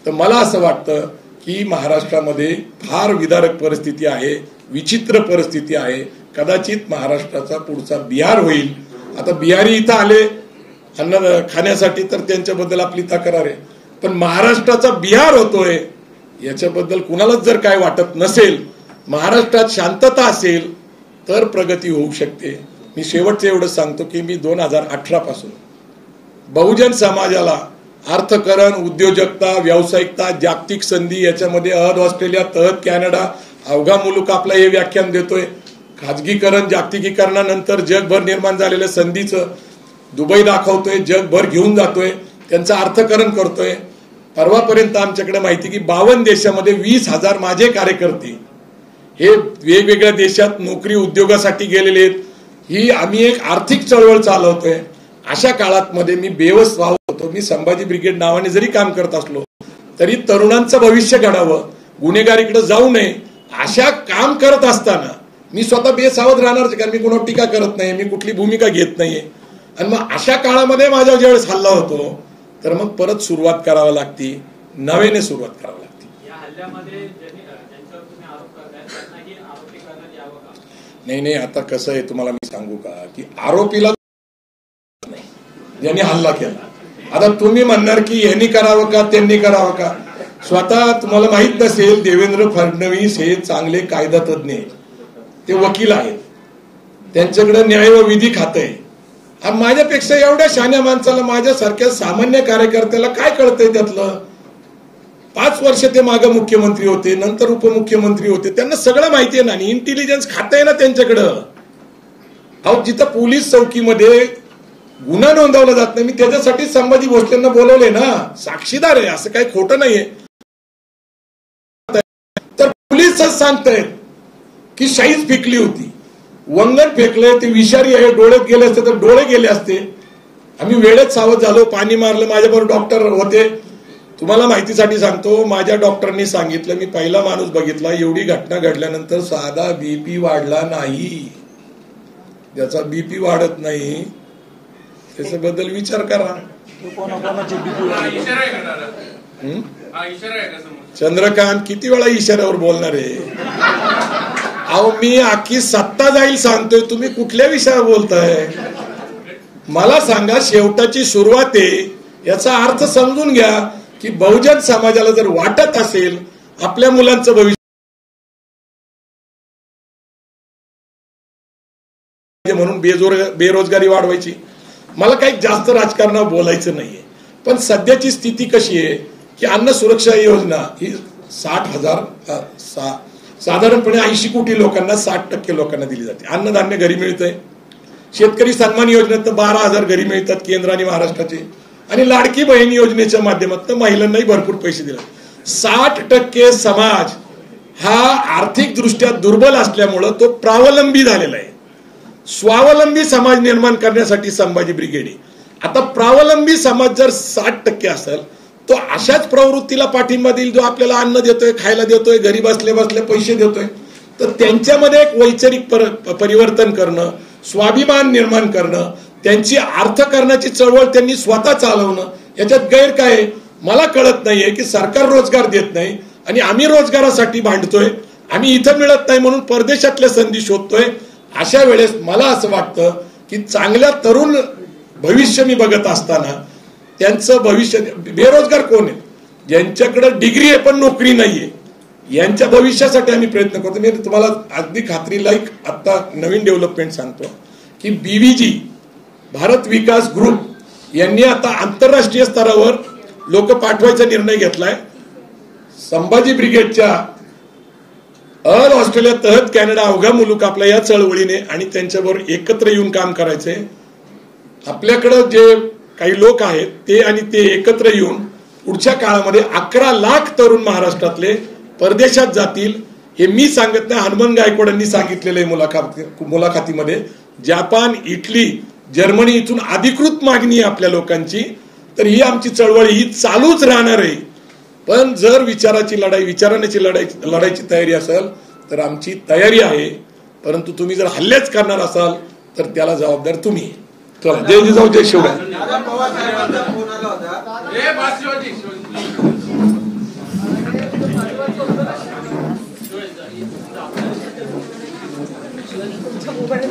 तर मला असं वाटतं की महाराष्ट्रामध्ये फार विदारक परिस्थिती आहे, विचित्र परिस्थिती आहे. कदाचित महाराष्ट्राचा पुढचा बिहार होईल. आता बिहारी इथं आले अन्न खाण्यासाठी तर त्यांच्याबद्दल आपली तक्रार आहे, पण महाराष्ट्राचा बिहार होतोय याच्याबद्दल कुणालाच जर काय वाटत नसेल, महाराष्ट्रात शांतता असेल तर प्रगती होऊ शकते. मी शेवटचं एवढं सांगतो की मी 2018 पासून बहुजन समाजाला अर्थकरण, उद्योजकता, व्यावसायिकता, जागतिक संधी याच्यामध्ये अहद ऑस्ट्रेलिया, तहत कॅनडा, अवघा मुलूक आपला हे व्याख्यान देतोय. खाजगीकरण जागतिकीकरणानंतर जगभर निर्माण झालेल्या संधीचं दुबई दाखवतोय, जगभर घेऊन जातोय, त्यांचं अर्थकरण करतोय. परवापर्यंत आमच्याकडे माहिती की 52 देशामध्ये 20,000 माझे कार्यकर्ते हे वेगवेगळ्या देशात नोकरी उद्योगासाठी गेलेले आहेत. ही आम्ही एक आर्थिक चळवळ चालवतोय. अशा काळात मध्ये मी बेवस व्हावं होतो. मी संभाजी ब्रिगेड नावाने जरी काम करत असलो तरी तरुणांचं भविष्य घडावं, गुन्हेगारीकडे जाऊ नये, अशा काम करत असताना मी स्वतः बेसावध राहणार, कारण मी कोणावर टीका करत नाही, मी कुठली भूमिका घेत नाहीये. आणि मग अशा काळामध्ये माझ्या ज्यावेळेस हल्ला होतो तर मग परत सुरुवात करावी लागती, नव्याने सुरुवात करावी लागते. या हल्ल्यामध्ये ज्यांच्यावर तुम्ही आरोप करताय त्यांनाही आरोपी करण्यात यावं का? नाही, आता कसं आहे तुम्हाला मी सांगू का की आरोपीला नाही ज्यांनी हल्ला केला. आता तुम्ही म्हणणार की यांनी करावं का त्यांनी करावं का? स्वतः तुम्हाला माहित नसेल, देवेंद्र फडणवीस हे चांगले कायदा तज्ञ आहेत, ते वकील आहेत, त्यांच्याकडे न्याय व विधी खातं आहे. आणि माझ्यापेक्षा एवढ्या शहाण्या माणसाला, माझ्यासारख्या सामान्य कार्यकर्त्याला काय कळतंय त्यातलं? 5 वर्ष ते मागे मुख्यमंत्री होते, नंतर उपमुख्यमंत्री होते, त्यांना सगळं माहिती आहे ना. आणि इंटेलिजन्स खातं आहे ना त्यांच्याकडं. अहो, जिथं पोलीस चौकीमध्ये गुन्हा नोंदवला जात नाही, मी त्याच्यासाठी संभाजी भोसलेंना बोलवले ना, साक्षीदार आहे, असं काही खोटं नाहीये. तर पोलीसच सांगतायत की शाईच फेकली होती, वंगण फेकलंय, ते विषारी आहे, डोळ्यात गेले असते तर डोळे गेले असते. आम्ही वेळेत सावध झालो, पाणी मारलं. माझ्याबरोबर डॉक्टर होते. तुम्हाला माहितीसाठी सांगतो, माझ्या डॉक्टरनी सांगितलं, मी पहिला माणूस बघितला एवढी घटना घडल्यानंतर साधा बीपी वाढला नाही. ज्याचा बीपी वाढत नाही त्याच्याबद्दल विचार करा. चंद्रकांत किती वेळा इशाऱ्यावर बोलणार आहे? अहो, मी आखी सत्ता जाईल सांगतोय, तुम्ही कुठल्या विषयावर बोलताय? मला सांगा, शेवटाची सुरुवात आहे याचा अर्थ समजून घ्या की बहुजन समाजाला जर वाटत असेल आपल्या मुलांचं भविष्य म्हणून बेरोजगारी वाढवायची, मला काही जास्त राजकारणावर बोलायचं नाहीये. पण सध्याची स्थिती कशी आहे की अन्न सुरक्षा योजना ही 60,000 साधारणपणे 80 कोटी लोकांना, 60% लोकांना दिली जाते. अन्नधान्य घरी मिळतंय. शेतकरी सन्मान योजनेत 12,000 घरी मिळतात केंद्र आणि महाराष्ट्राचे. आणि लाडकी बहीण योजनेच्या माध्यमातून महिलांनाही भरपूर पैसे दिले. 60% समाज हा आर्थिक दृष्ट्या दुर्बल असल्यामुळं तो प्रावलंबी झालेला आहे. स्वावलंबी समाज निर्माण करण्यासाठी संभाजी ब्रिगेड आहे. आता प्रावलंबी समाज जर 60% असेल तो अशाच प्रवृत्तीला पाठिंबा देईल जो आपल्याला अन्न देतोय, खायला देतोय, घरी बसल्या बसल्या पैसे देतोय. तर त्यांच्यामध्ये एक वैचारिक परिवर्तन करणं, स्वाभिमान निर्माण करणं, त्यांची अर्थकारणाची चळवळ त्यांनी स्वतः चालवणं, याच्यात गैर काय आहे मला कळत नाहीये. की सरकार रोजगार देत नाही आणि आम्ही रोजगारासाठी भांडतोय, आम्ही इथं मिळत नाही म्हणून परदेशातल्या संधी शोधतोय. अशा वेळेस मला असं वाटतं की चांगल्या तरुण भविष्य मी बघत असताना त्यांचं भविष्य, बेरोजगार कोण आहे, ज्यांच्याकडे डिग्री आहे पण नोकरी नाहीये, यांच्या भविष्यासाठी आम्ही प्रयत्न करतो. मी तुम्हाला अगदी खात्रीला एक आता नवीन डेव्हलपमेंट सांगतो की BVG भारत विकास ग्रुप यांनी आता आंतरराष्ट्रीय स्तरावर लोक पाठवायचा निर्णय घेतलाय. संभाजी ब्रिगेडच्या ऑस्ट्रेलिया तहत कॅनडा अवघा मुलूक आपल्या या चळवळीने आणि त्यांच्याबरोबर एकत्र येऊन काम करायचंय. आपल्याकडं जे काही लोक आहेत ते आणि ते एकत्र येऊन पुढच्या काळामध्ये 11 लाख तरुण महाराष्ट्रातले परदेशात जातील. हे मी सांगत नाही, हनुमान गायकवाडांनी सांगितलेलं आहे मुलाखतीमध्ये. जपान, इटली, जर्मनी इथून अधिकृत मागणी आहे आपल्या लोकांची. तर ही आमची चळवळ ही चालूच राहणार आहे. पण जर विचाराची लढाईची तयारी असेल तर आमची तयारी आहे. परंतु तुम्ही जर हल्लेच करणार असाल तर त्याला जबाबदार तुम्ही. चला, जय जिजाऊ जय शिवराय. मोबाईल